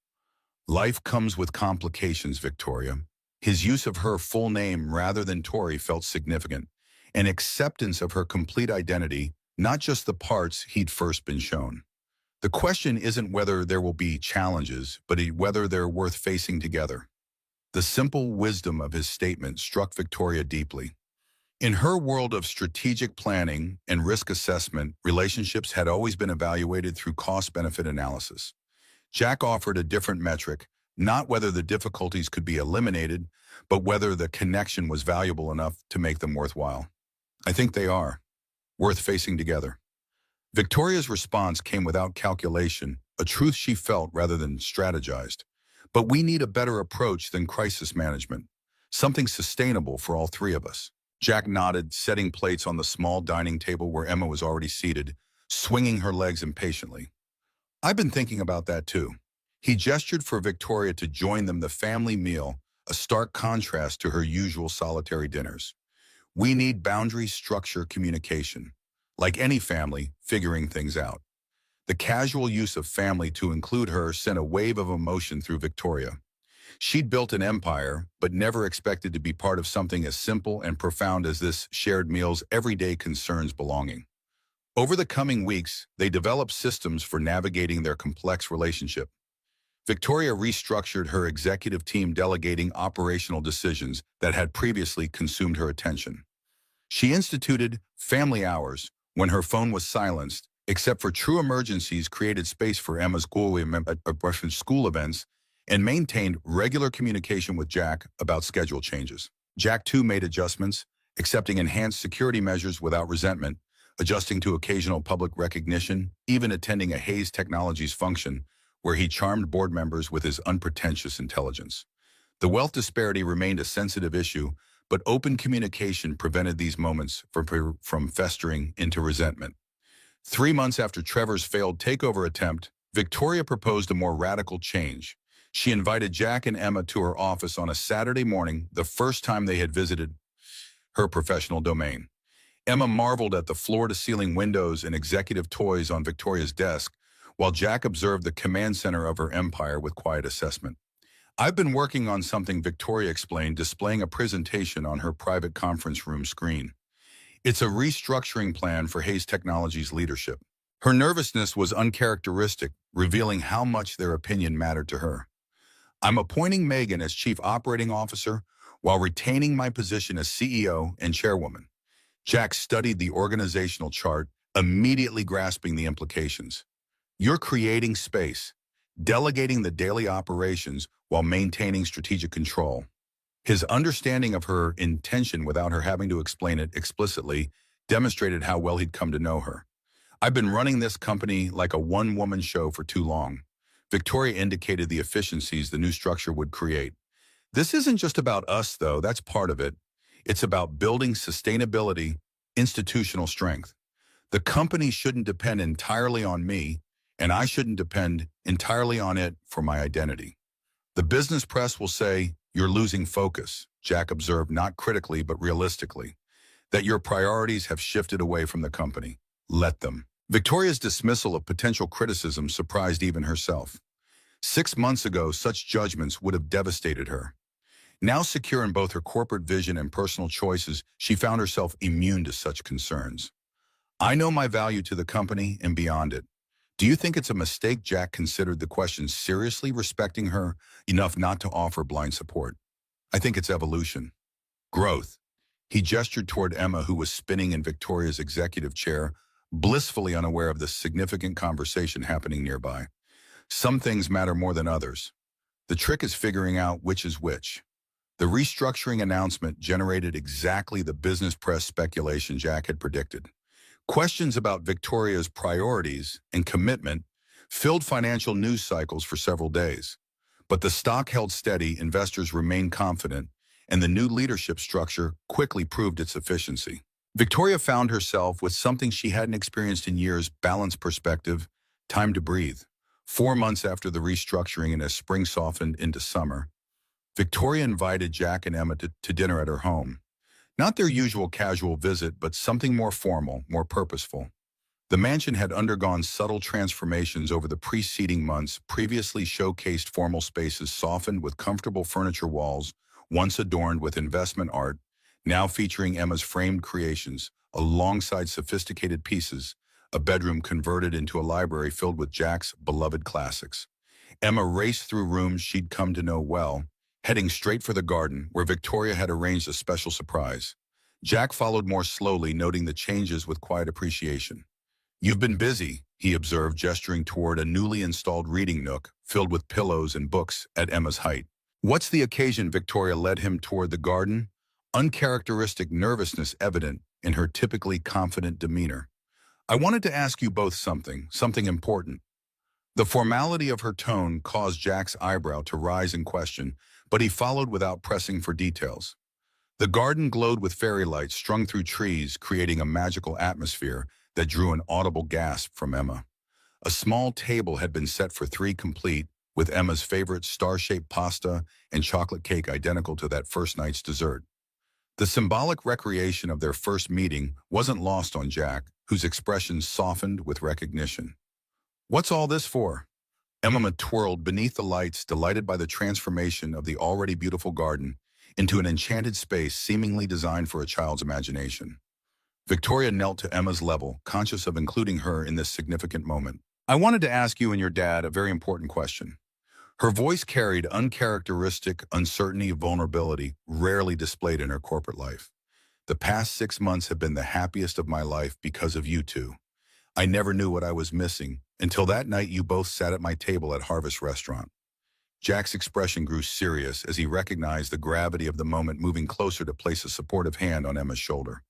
"Life comes with complications, Victoria." His use of her full name rather than Tori felt significant, an acceptance of her complete identity, not just the parts he'd first been shown. The question isn't whether there will be challenges, but whether they're worth facing together. The simple wisdom of his statement struck Victoria deeply. In her world of strategic planning and risk assessment, relationships had always been evaluated through cost-benefit analysis. Jack offered a different metric, not whether the difficulties could be eliminated, but whether the connection was valuable enough to make them worthwhile. "I think they are. Worth facing together." Victoria's response came without calculation, a truth she felt rather than strategized. "But we need a better approach than crisis management, something sustainable for all three of us." Jack nodded, setting plates on the small dining table where Emma was already seated, swinging her legs impatiently. "I've been thinking about that too." He gestured for Victoria to join them the family meal, a stark contrast to her usual solitary dinners. "We need boundary, structure, communication. Like any family, figuring things out." The casual use of family to include her sent a wave of emotion through Victoria. She'd built an empire, but never expected to be part of something as simple and profound as this: shared meals, everyday concerns, belonging. Over the coming weeks, they developed systems for navigating their complex relationship. Victoria restructured her executive team, delegating operational decisions that had previously consumed her attention. She instituted family hours when her phone was silenced, except for true emergencies, created space for Emma's school events, and maintained regular communication with Jack about schedule changes. Jack too made adjustments, accepting enhanced security measures without resentment, adjusting to occasional public recognition, even attending a Hayes Technologies function where he charmed board members with his unpretentious intelligence. The wealth disparity remained a sensitive issue, but open communication prevented these moments from festering into resentment. 3 months after Trevor's failed takeover attempt, Victoria proposed a more radical change. She invited Jack and Emma to her office on a Saturday morning, the first time they had visited her professional domain. Emma marveled at the floor-to-ceiling windows and executive toys on Victoria's desk, while Jack observed the command center of her empire with quiet assessment. "I've been working on something," Victoria explained, displaying a presentation on her private conference room screen. "It's a restructuring plan for Hayes Technologies leadership." Her nervousness was uncharacteristic, revealing how much their opinion mattered to her. "I'm appointing Megan as Chief Operating Officer while retaining my position as CEO and Chairwoman. Jack studied the organizational chart, immediately grasping the implications. You're creating space, delegating the daily operations while maintaining strategic control. His understanding of her intention without her having to explain it explicitly demonstrated how well he'd come to know her. I've been running this company like a one-woman show for too long. Victoria indicated the efficiencies the new structure would create. This isn't just about us, though. That's part of it. It's about building sustainability, institutional strength. The company shouldn't depend entirely on me, and I shouldn't depend entirely on it for my identity. The business press will say, "You're losing focus," Jack observed not critically but realistically, "that your priorities have shifted away from the company. Let them." Victoria's dismissal of potential criticism surprised even herself. 6 months ago, such judgments would have devastated her. Now secure in both her corporate vision and personal choices, she found herself immune to such concerns. "I know my value to the company and beyond it. Do you think it's a mistake?" Jack considered the question seriously, respecting her enough not to offer blind support. "I think it's evolution. Growth." He gestured toward Emma, who was spinning in Victoria's executive chair, blissfully unaware of the significant conversation happening nearby. Some things matter more than others. The trick is figuring out which is which. The restructuring announcement generated exactly the business press speculation Jack had predicted. Questions about Victoria's priorities and commitment filled financial news cycles for several days. But the stock held steady, investors remained confident, and the new leadership structure quickly proved its efficiency. Victoria found herself with something she hadn't experienced in years: balanced perspective, time to breathe. 4 months after the restructuring and as spring softened into summer, Victoria invited Jack and Emma to dinner at her home. Not their usual casual visit, but something more formal, more purposeful. The mansion had undergone subtle transformations over the preceding months. Previously showcased formal spaces softened with comfortable furniture walls, once adorned with investment art, now featuring Emma's framed creations, alongside sophisticated pieces, a bedroom converted into a library filled with Jack's beloved classics. Emma raced through rooms she'd come to know well, heading straight for the garden, where Victoria had arranged a special surprise. Jack followed more slowly, noting the changes with quiet appreciation. "You've been busy," he observed, gesturing toward a newly installed reading nook filled with pillows and books at Emma's height. "What's the occasion?" Victoria led him toward the garden, uncharacteristic nervousness evident in her typically confident demeanor. "I wanted to ask you both something important." The formality of her tone caused Jack's eyebrow to rise in question, but he followed without pressing for details. The garden glowed with fairy lights strung through trees, creating a magical atmosphere that drew an audible gasp from Emma. A small table had been set for three, complete with Emma's favorite star-shaped pasta and chocolate cake identical to that first night's dessert. The symbolic recreation of their first meeting wasn't lost on Jack, whose expression softened with recognition. "What's all this for?" Emma twirled beneath the lights, delighted by the transformation of the already beautiful garden into an enchanted space seemingly designed for a child's imagination. Victoria knelt to Emma's level, conscious of including her in this significant moment. "I wanted to ask you and your dad a very important question." Her voice carried uncharacteristic uncertainty, vulnerability, rarely displayed in her corporate life. "The past 6 months have been the happiest of my life because of you two. I never knew what I was missing until that night you both sat at my table at Harvest Restaurant." Jack's expression grew serious as he recognized the gravity of the moment, moving closer to place a supportive hand on Emma's shoulder.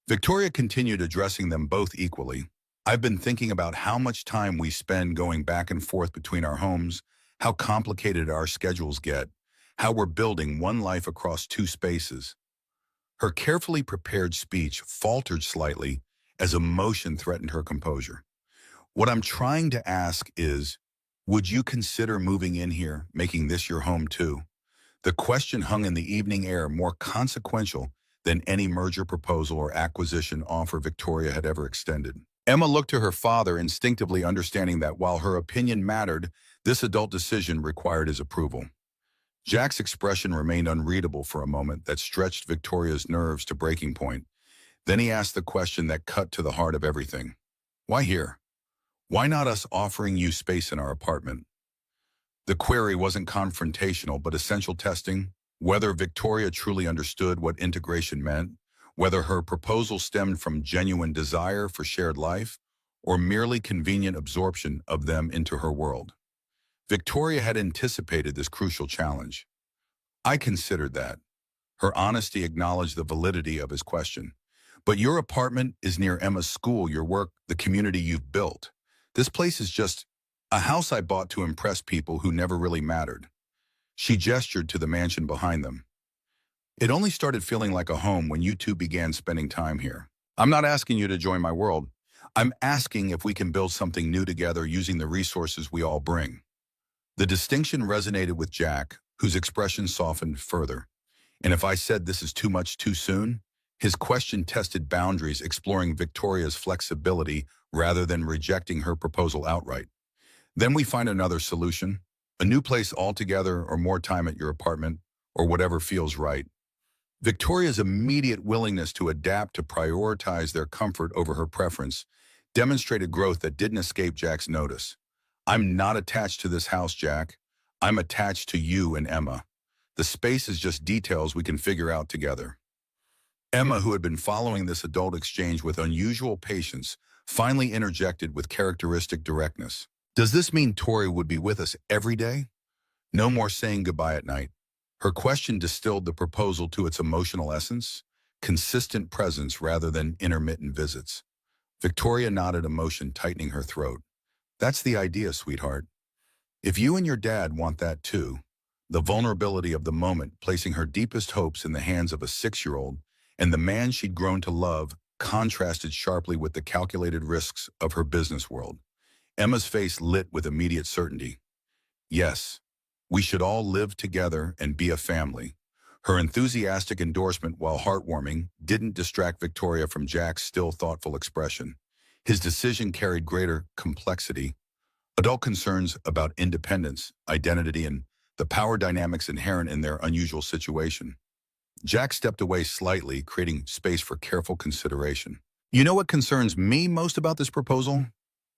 Victoria continued, addressing them both equally. "I've been thinking about how much time we spend going back and forth between our homes, how complicated our schedules get, how we're building one life across two spaces." Her carefully prepared speech faltered slightly as emotion threatened her composure. "What I'm trying to ask is, would you consider moving in here, making this your home too?" The question hung in the evening air, more consequential than any merger proposal or acquisition offer Victoria had ever extended. Emma looked to her father, instinctively understanding that while her opinion mattered, this adult decision required his approval. Jack's expression remained unreadable for a moment that stretched Victoria's nerves to breaking point. Then he asked the question that cut to the heart of everything. "Why here? Why not us offering you space in our apartment?" The query wasn't confrontational but essential, testing whether Victoria truly understood what integration meant, whether her proposal stemmed from genuine desire for shared life or merely convenient absorption of them into her world. Victoria had anticipated this crucial challenge. I considered that. Her honesty acknowledged the validity of his question. But your apartment is near Emma's school, your work, the community you've built. This place is just a house I bought to impress people who never really mattered. She gestured to the mansion behind them. It only started feeling like a home when you two began spending time here. I'm not asking you to join my world. I'm asking if we can build something new together using the resources we all bring. The distinction resonated with Jack, whose expression softened further. And if I said this is too much too soon, his question tested boundaries, exploring Victoria's flexibility rather than rejecting her proposal outright. Then we find another solution, a new place altogether or more time at your apartment, or whatever feels right. Victoria's immediate willingness to adapt to prioritize their comfort over her preference demonstrated growth that didn't escape Jack's notice. I'm not attached to this house, Jack. I'm attached to you and Emma. The space is just details we can figure out together. Emma, who had been following this adult exchange with unusual patience, finally interjected with characteristic directness. Does this mean Tori would be with us every day? No more saying goodbye at night. Her question distilled the proposal to its emotional essence, consistent presence rather than intermittent visits. Victoria nodded, emotion tightening her throat. That's the idea, sweetheart. If you and your dad want that too, the vulnerability of the moment, placing her deepest hopes in the hands of a 6-year-old and the man she'd grown to love, contrasted sharply with the calculated risks of her business world. Emma's face lit with immediate certainty. Yes, we should all live together and be a family. Her enthusiastic endorsement, while heartwarming, didn't distract Victoria from Jack's still thoughtful expression. His decision carried greater complexity, adult concerns about independence, identity, and the power dynamics inherent in their unusual situation. Jack stepped away slightly, creating space for careful consideration. You know what concerns me most about this proposal?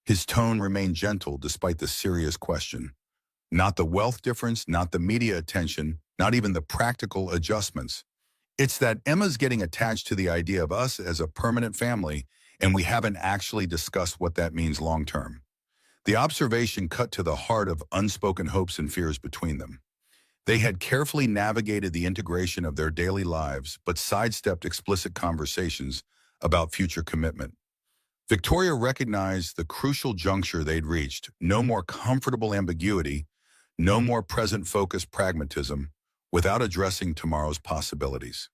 His tone remained gentle despite the serious question. Not the wealth difference, not the media attention, not even the practical adjustments. It's that Emma's getting attached to the idea of us as a permanent family, and we haven't actually discussed what that means long term. The observation cut to the heart of unspoken hopes and fears between them. They had carefully navigated the integration of their daily lives, but sidestepped explicit conversations about future commitment. Victoria recognized the crucial juncture they'd reached. No more comfortable ambiguity, no more present-focused pragmatism, without addressing tomorrow's possibilities.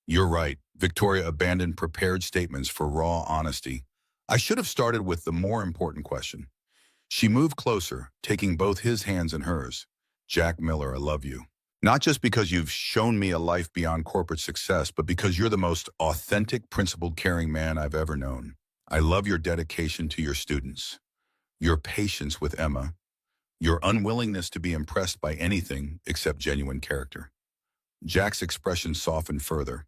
You're right, Victoria abandoned prepared statements for raw honesty. I should have started with the more important question. She moved closer, taking both his hands in hers. Jack Miller, I love you. Not just because you've shown me a life beyond corporate success, but because you're the most authentic, principled, caring man I've ever known. I love your dedication to your students, your patience with Emma, your unwillingness to be impressed by anything except genuine character. Jack's expression softened further,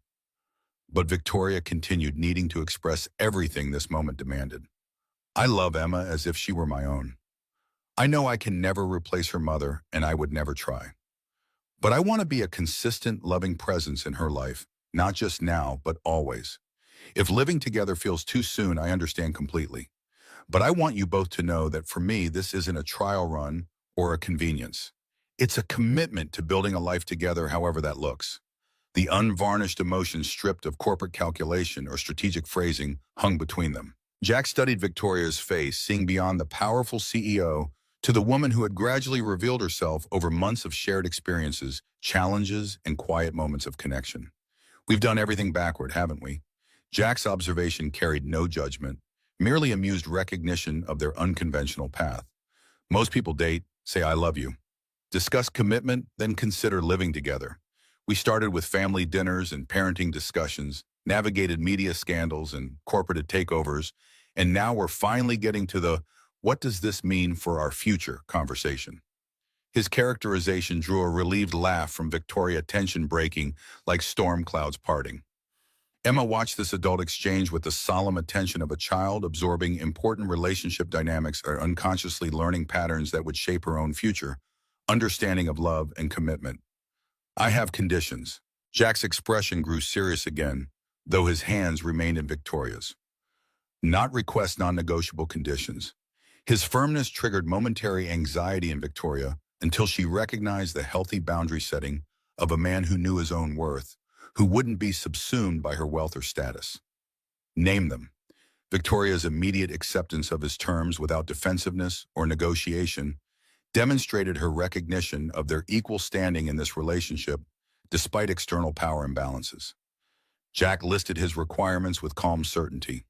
but Victoria continued, needing to express everything this moment demanded. I love Emma as if she were my own. I know I can never replace her mother, and I would never try. But I want to be a consistent, loving presence in her life, not just now, but always. If living together feels too soon, I understand completely. But I want you both to know that for me, this isn't a trial run or a convenience. It's a commitment to building a life together, however that looks. The unvarnished emotions stripped of corporate calculation or strategic phrasing hung between them. Jack studied Victoria's face, seeing beyond the powerful CEO to the woman who had gradually revealed herself over months of shared experiences, challenges, and quiet moments of connection. We've done everything backward, haven't we? Jack's observation carried no judgment, merely amused recognition of their unconventional path. Most people date, say I love you, discuss commitment, then consider living together. We started with family dinners and parenting discussions, navigated media scandals and corporate takeovers, and now we're finally getting to the "what does this mean for our future" conversation. His characterization drew a relieved laugh from Victoria, tension breaking like storm clouds parting. Emma watched this adult exchange with the solemn attention of a child, absorbing important relationship dynamics or unconsciously learning patterns that would shape her own future, understanding of love and commitment. I have conditions. Jack's expression grew serious again, though his hands remained in Victoria's. Not request non-negotiable conditions. His firmness triggered momentary anxiety in Victoria until she recognized the healthy boundary setting of a man who knew his own worth, who wouldn't be subsumed by her wealth or status. Name them. Victoria's immediate acceptance of his terms without defensiveness or negotiation demonstrated her recognition of their equal standing in this relationship despite external power imbalances. Jack listed his requirements with calm certainty.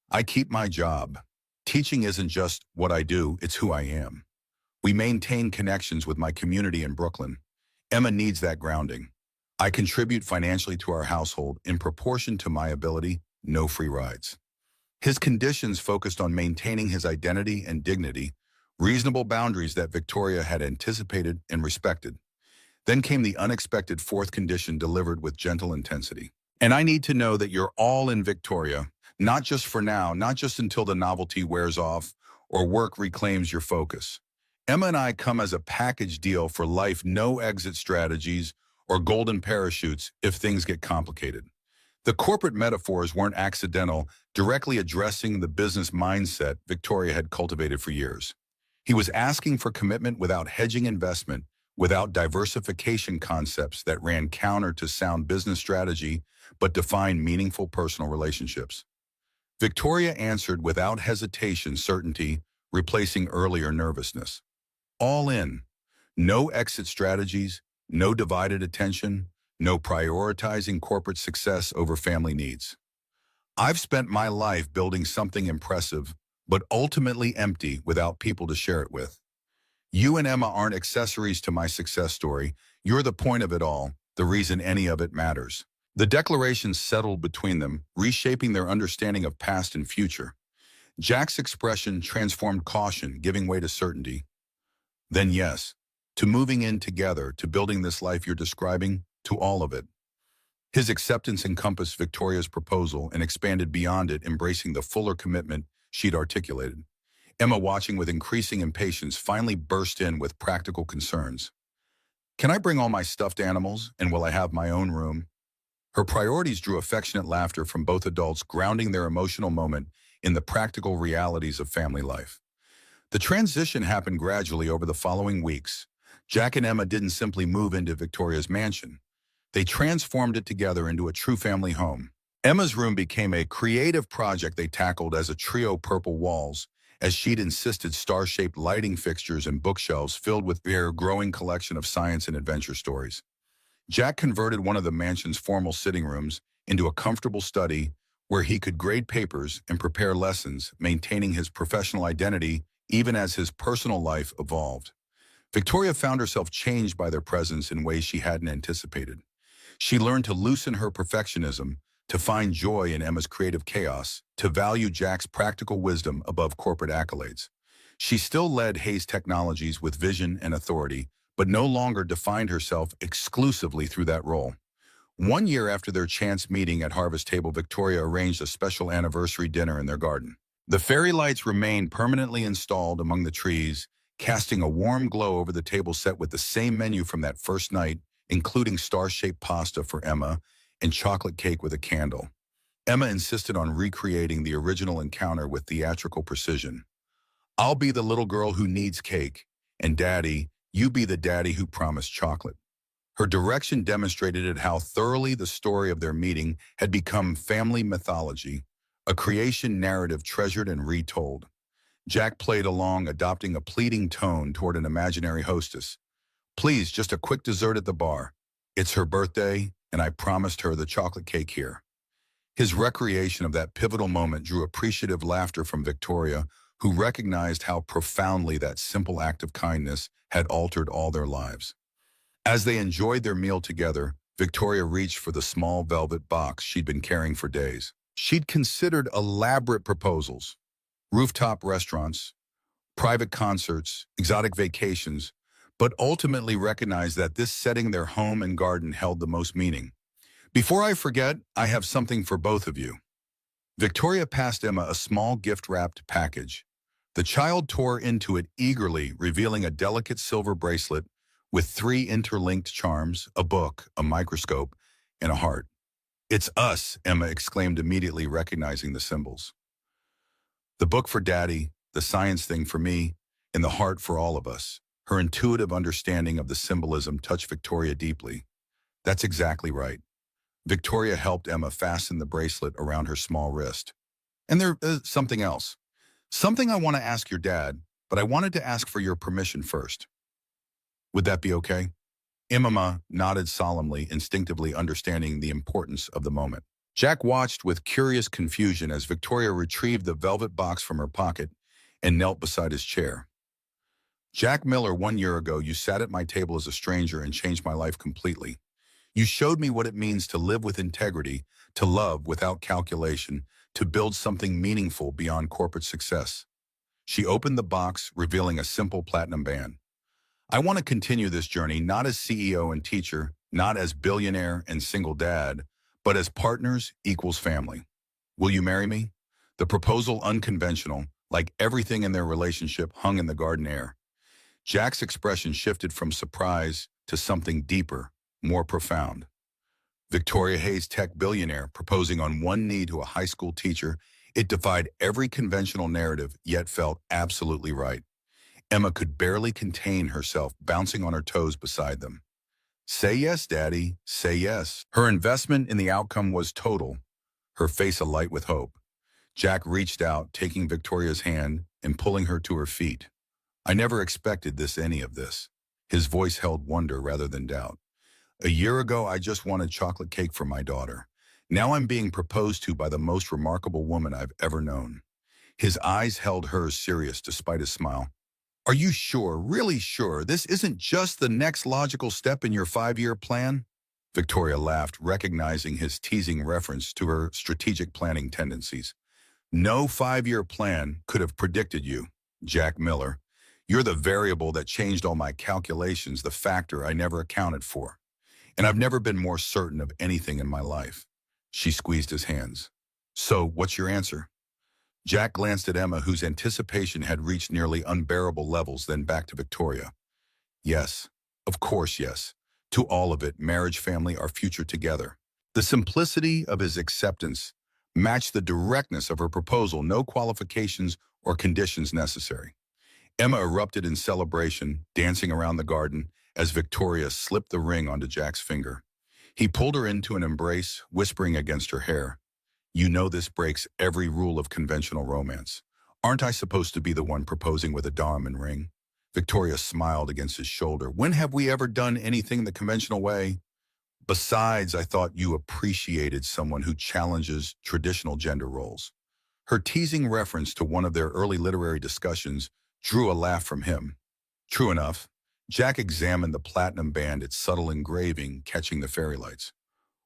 I keep my job. Teaching isn't just what I do, it's who I am. We maintain connections with my community in Brooklyn. Emma needs that grounding. I contribute financially to our household in proportion to my ability, no free rides. His conditions focused on maintaining his identity and dignity, reasonable boundaries that Victoria had anticipated and respected. Then came the unexpected fourth condition delivered with gentle intensity. And I need to know that you're all in, Victoria, not just for now, not just until the novelty wears off or work reclaims your focus. Emma and I come as a package deal for life, no exit strategies or golden parachutes if things get complicated. The corporate metaphors weren't accidental, directly addressing the business mindset Victoria had cultivated for years. He was asking for commitment without hedging investment, without diversification concepts that ran counter to sound business strategy but defined meaningful personal relationships. Victoria answered without hesitation, certainty, replacing earlier nervousness. All in. No exit strategies, no divided attention, no prioritizing corporate success over family needs. I've spent my life building something impressive, but ultimately empty without people to share it with. You and Emma aren't accessories to my success story. You're the point of it all, the reason any of it matters. The declaration settled between them, reshaping their understanding of past and future. Jack's expression transformed caution, giving way to certainty. Then yes, to moving in together, to building this life you're describing, to all of it. His acceptance encompassed Victoria's proposal and expanded beyond it, embracing the fuller commitment she'd articulated. Emma, watching with increasing impatience, finally burst in with practical concerns. Can I bring all my stuffed animals, and will I have my own room? Her priorities drew affectionate laughter from both adults, grounding their emotional moment in the practical realities of family life. The transition happened gradually over the following weeks. Jack and Emma didn't simply move into Victoria's mansion. They transformed it together into a true family home. Emma's room became a creative project they tackled as a trio: purple walls, as she'd insisted, star-shaped lighting fixtures and bookshelves filled with their growing collection of science and adventure stories. Jack converted one of the mansion's formal sitting rooms into a comfortable study where he could grade papers and prepare lessons, maintaining his professional identity even as his personal life evolved. Victoria found herself changed by their presence in ways she hadn't anticipated. She learned to loosen her perfectionism, to find joy in Emma's creative chaos, to value Jack's practical wisdom above corporate accolades. She still led Hayes Technologies with vision and authority, but no longer defined herself exclusively through that role. 1 year after their chance meeting at Harvest Table, Victoria arranged a special anniversary dinner in their garden. The fairy lights remained permanently installed among the trees, casting a warm glow over the table set with the same menu from that first night, including star-shaped pasta for Emma and chocolate cake with a candle. Emma insisted on recreating the original encounter with theatrical precision. I'll be the little girl who needs cake, and Daddy, you be the daddy who promised chocolate. Her direction demonstrated how thoroughly the story of their meeting had become family mythology, a creation narrative treasured and retold. Jack played along, adopting a pleading tone toward an imaginary hostess. Please, just a quick dessert at the bar. It's her birthday, and I promised her the chocolate cake here. His recreation of that pivotal moment drew appreciative laughter from Victoria, who recognized how profoundly that simple act of kindness had altered all their lives. As they enjoyed their meal together, Victoria reached for the small velvet box she'd been carrying for days. She'd considered elaborate proposals, rooftop restaurants, private concerts, exotic vacations, but ultimately recognized that this setting, their home and garden, held the most meaning. Before I forget, I have something for both of you. Victoria passed Emma a small gift-wrapped package. The child tore into it eagerly, revealing a delicate silver bracelet with 3 interlinked charms, a book, a microscope, and a heart. It's us, Emma exclaimed, immediately recognizing the symbols. The book for Daddy, the science thing for me, and the heart for all of us. Her intuitive understanding of the symbolism touched Victoria deeply. That's exactly right. Victoria helped Emma fasten the bracelet around her small wrist. And there's something else. Something I want to ask your dad, but I wanted to ask for your permission first. Would that be okay? Emma nodded solemnly, instinctively understanding the importance of the moment. Jack watched with curious confusion as Victoria retrieved the velvet box from her pocket and knelt beside his chair. Jack Miller, 1 year ago, you sat at my table as a stranger and changed my life completely. You showed me what it means to live with integrity, to love without calculation, to build something meaningful beyond corporate success. She opened the box, revealing a simple platinum band. I want to continue this journey not as CEO and teacher, not as billionaire and single dad, but as partners equals family. Will you marry me? The proposal, unconventional, like everything in their relationship, hung in the garden air. Jack's expression shifted from surprise to something deeper, more profound. Victoria Hayes, tech billionaire, proposing on one knee to a high school teacher, it defied every conventional narrative, yet felt absolutely right. Emma could barely contain herself, bouncing on her toes beside them. Say yes, Daddy, say yes. Her investment in the outcome was total, her face alight with hope. Jack reached out, taking Victoria's hand and pulling her to her feet. I never expected any of this. His voice held wonder rather than doubt. A year ago, I just wanted chocolate cake for my daughter. Now I'm being proposed to by the most remarkable woman I've ever known. His eyes held hers, serious despite his smile. Are you sure, really sure, this isn't just the next logical step in your 5-year plan? Victoria laughed, recognizing his teasing reference to her strategic planning tendencies. No 5-year plan could have predicted you, Jack Miller. You're the variable that changed all my calculations, the factor I never accounted for. And I've never been more certain of anything in my life. She squeezed his hands. So, what's your answer? Jack glanced at Emma, whose anticipation had reached nearly unbearable levels, then back to Victoria. Yes, of course yes. To all of it, marriage, family, our future together. The simplicity of his acceptance matched the directness of her proposal, no qualifications or conditions necessary. Emma erupted in celebration, dancing around the garden as Victoria slipped the ring onto Jack's finger. He pulled her into an embrace, whispering against her hair, "You know this breaks every rule of conventional romance. Aren't I supposed to be the one proposing with a diamond ring?" Victoria smiled against his shoulder. "When have we ever done anything the conventional way? Besides, I thought you appreciated someone who challenges traditional gender roles." Her teasing reference to one of their early literary discussions drew a laugh from him. True enough, Jack examined the platinum band, its subtle engraving catching the fairy lights.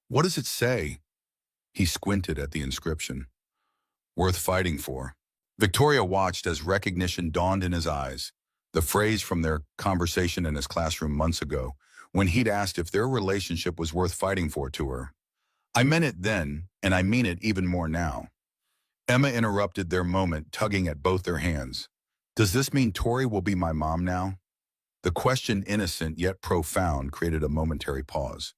"What does it say?" He squinted at the inscription. "Worth fighting for." Victoria watched as recognition dawned in his eyes, the phrase from their conversation in his classroom months ago, when he'd asked if their relationship was worth fighting for to her. "I meant it then, and I mean it even more now." Emma interrupted their moment, tugging at both their hands. "Does this mean Tori will be my mom now?" The question, innocent yet profound, created a momentary pause.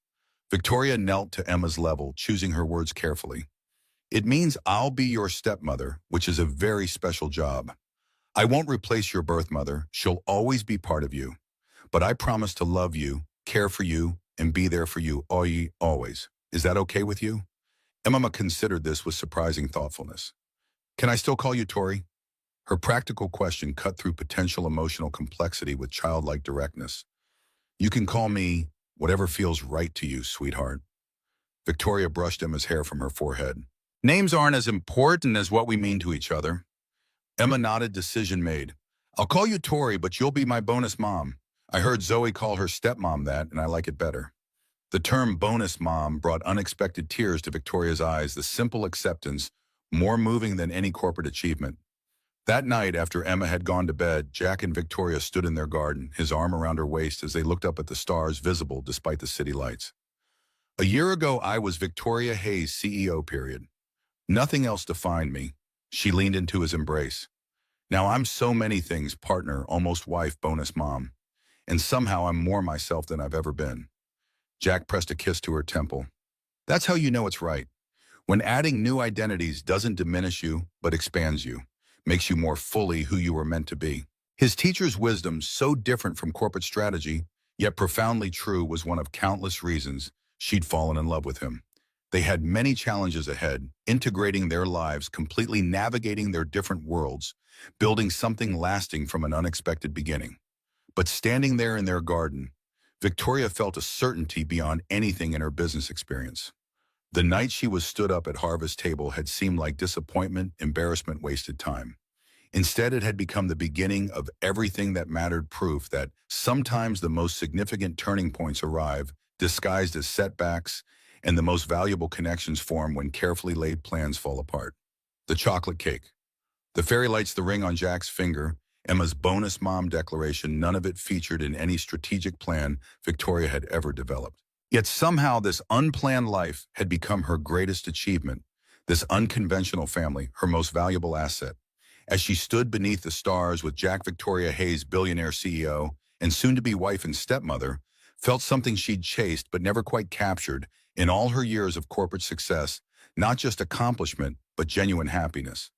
Victoria knelt to Emma's level, choosing her words carefully. "It means I'll be your stepmother, which is a very special job. I won't replace your birth mother. She'll always be part of you. But I promise to love you, care for you, and be there for you always. Is that okay with you?" Emma considered this with surprising thoughtfulness. "Can I still call you Tori?" Her practical question cut through potential emotional complexity with childlike directness. "You can call me whatever feels right to you, sweetheart." Victoria brushed Emma's hair from her forehead. "Names aren't as important as what we mean to each other." Emma nodded, decision made. "I'll call you Tori, but you'll be my bonus mom. I heard Zoe call her stepmom that, and I like it better." The term bonus mom brought unexpected tears to Victoria's eyes, the simple acceptance more moving than any corporate achievement. That night, after Emma had gone to bed, Jack and Victoria stood in their garden, his arm around her waist as they looked up at the stars visible despite the city lights. "A year ago, I was Victoria Hayes, CEO, period. Nothing else defined me." She leaned into his embrace. "Now I'm so many things, partner, almost wife, bonus mom. And somehow I'm more myself than I've ever been." Jack pressed a kiss to her temple. That's how you know it's right. When adding new identities doesn't diminish you, but expands you, makes you more fully who you were meant to be. His teacher's wisdom, so different from corporate strategy, yet profoundly true, was one of countless reasons she'd fallen in love with him. They had many challenges ahead, integrating their lives, completely navigating their different worlds, building something lasting from an unexpected beginning. But standing there in their garden, Victoria felt a certainty beyond anything in her business experience. The night she was stood up at Harvest table had seemed like disappointment, embarrassment, wasted time. Instead, it had become the beginning of everything that mattered, proof that sometimes the most significant turning points arrive, disguised as setbacks, and the most valuable connections form when carefully laid plans fall apart. The chocolate cake. The fairy lights the ring on Jack's finger, Emma's bonus mom declaration, none of it featured in any strategic plan Victoria had ever developed. Yet somehow this unplanned life had become her greatest achievement, this unconventional family, her most valuable asset. As she stood beneath the stars with Jack Victoria Hayes, billionaire CEO, and soon-to-be wife and stepmother, felt something she'd chased but never quite captured in all her years of corporate success, not just accomplishment, but genuine happiness.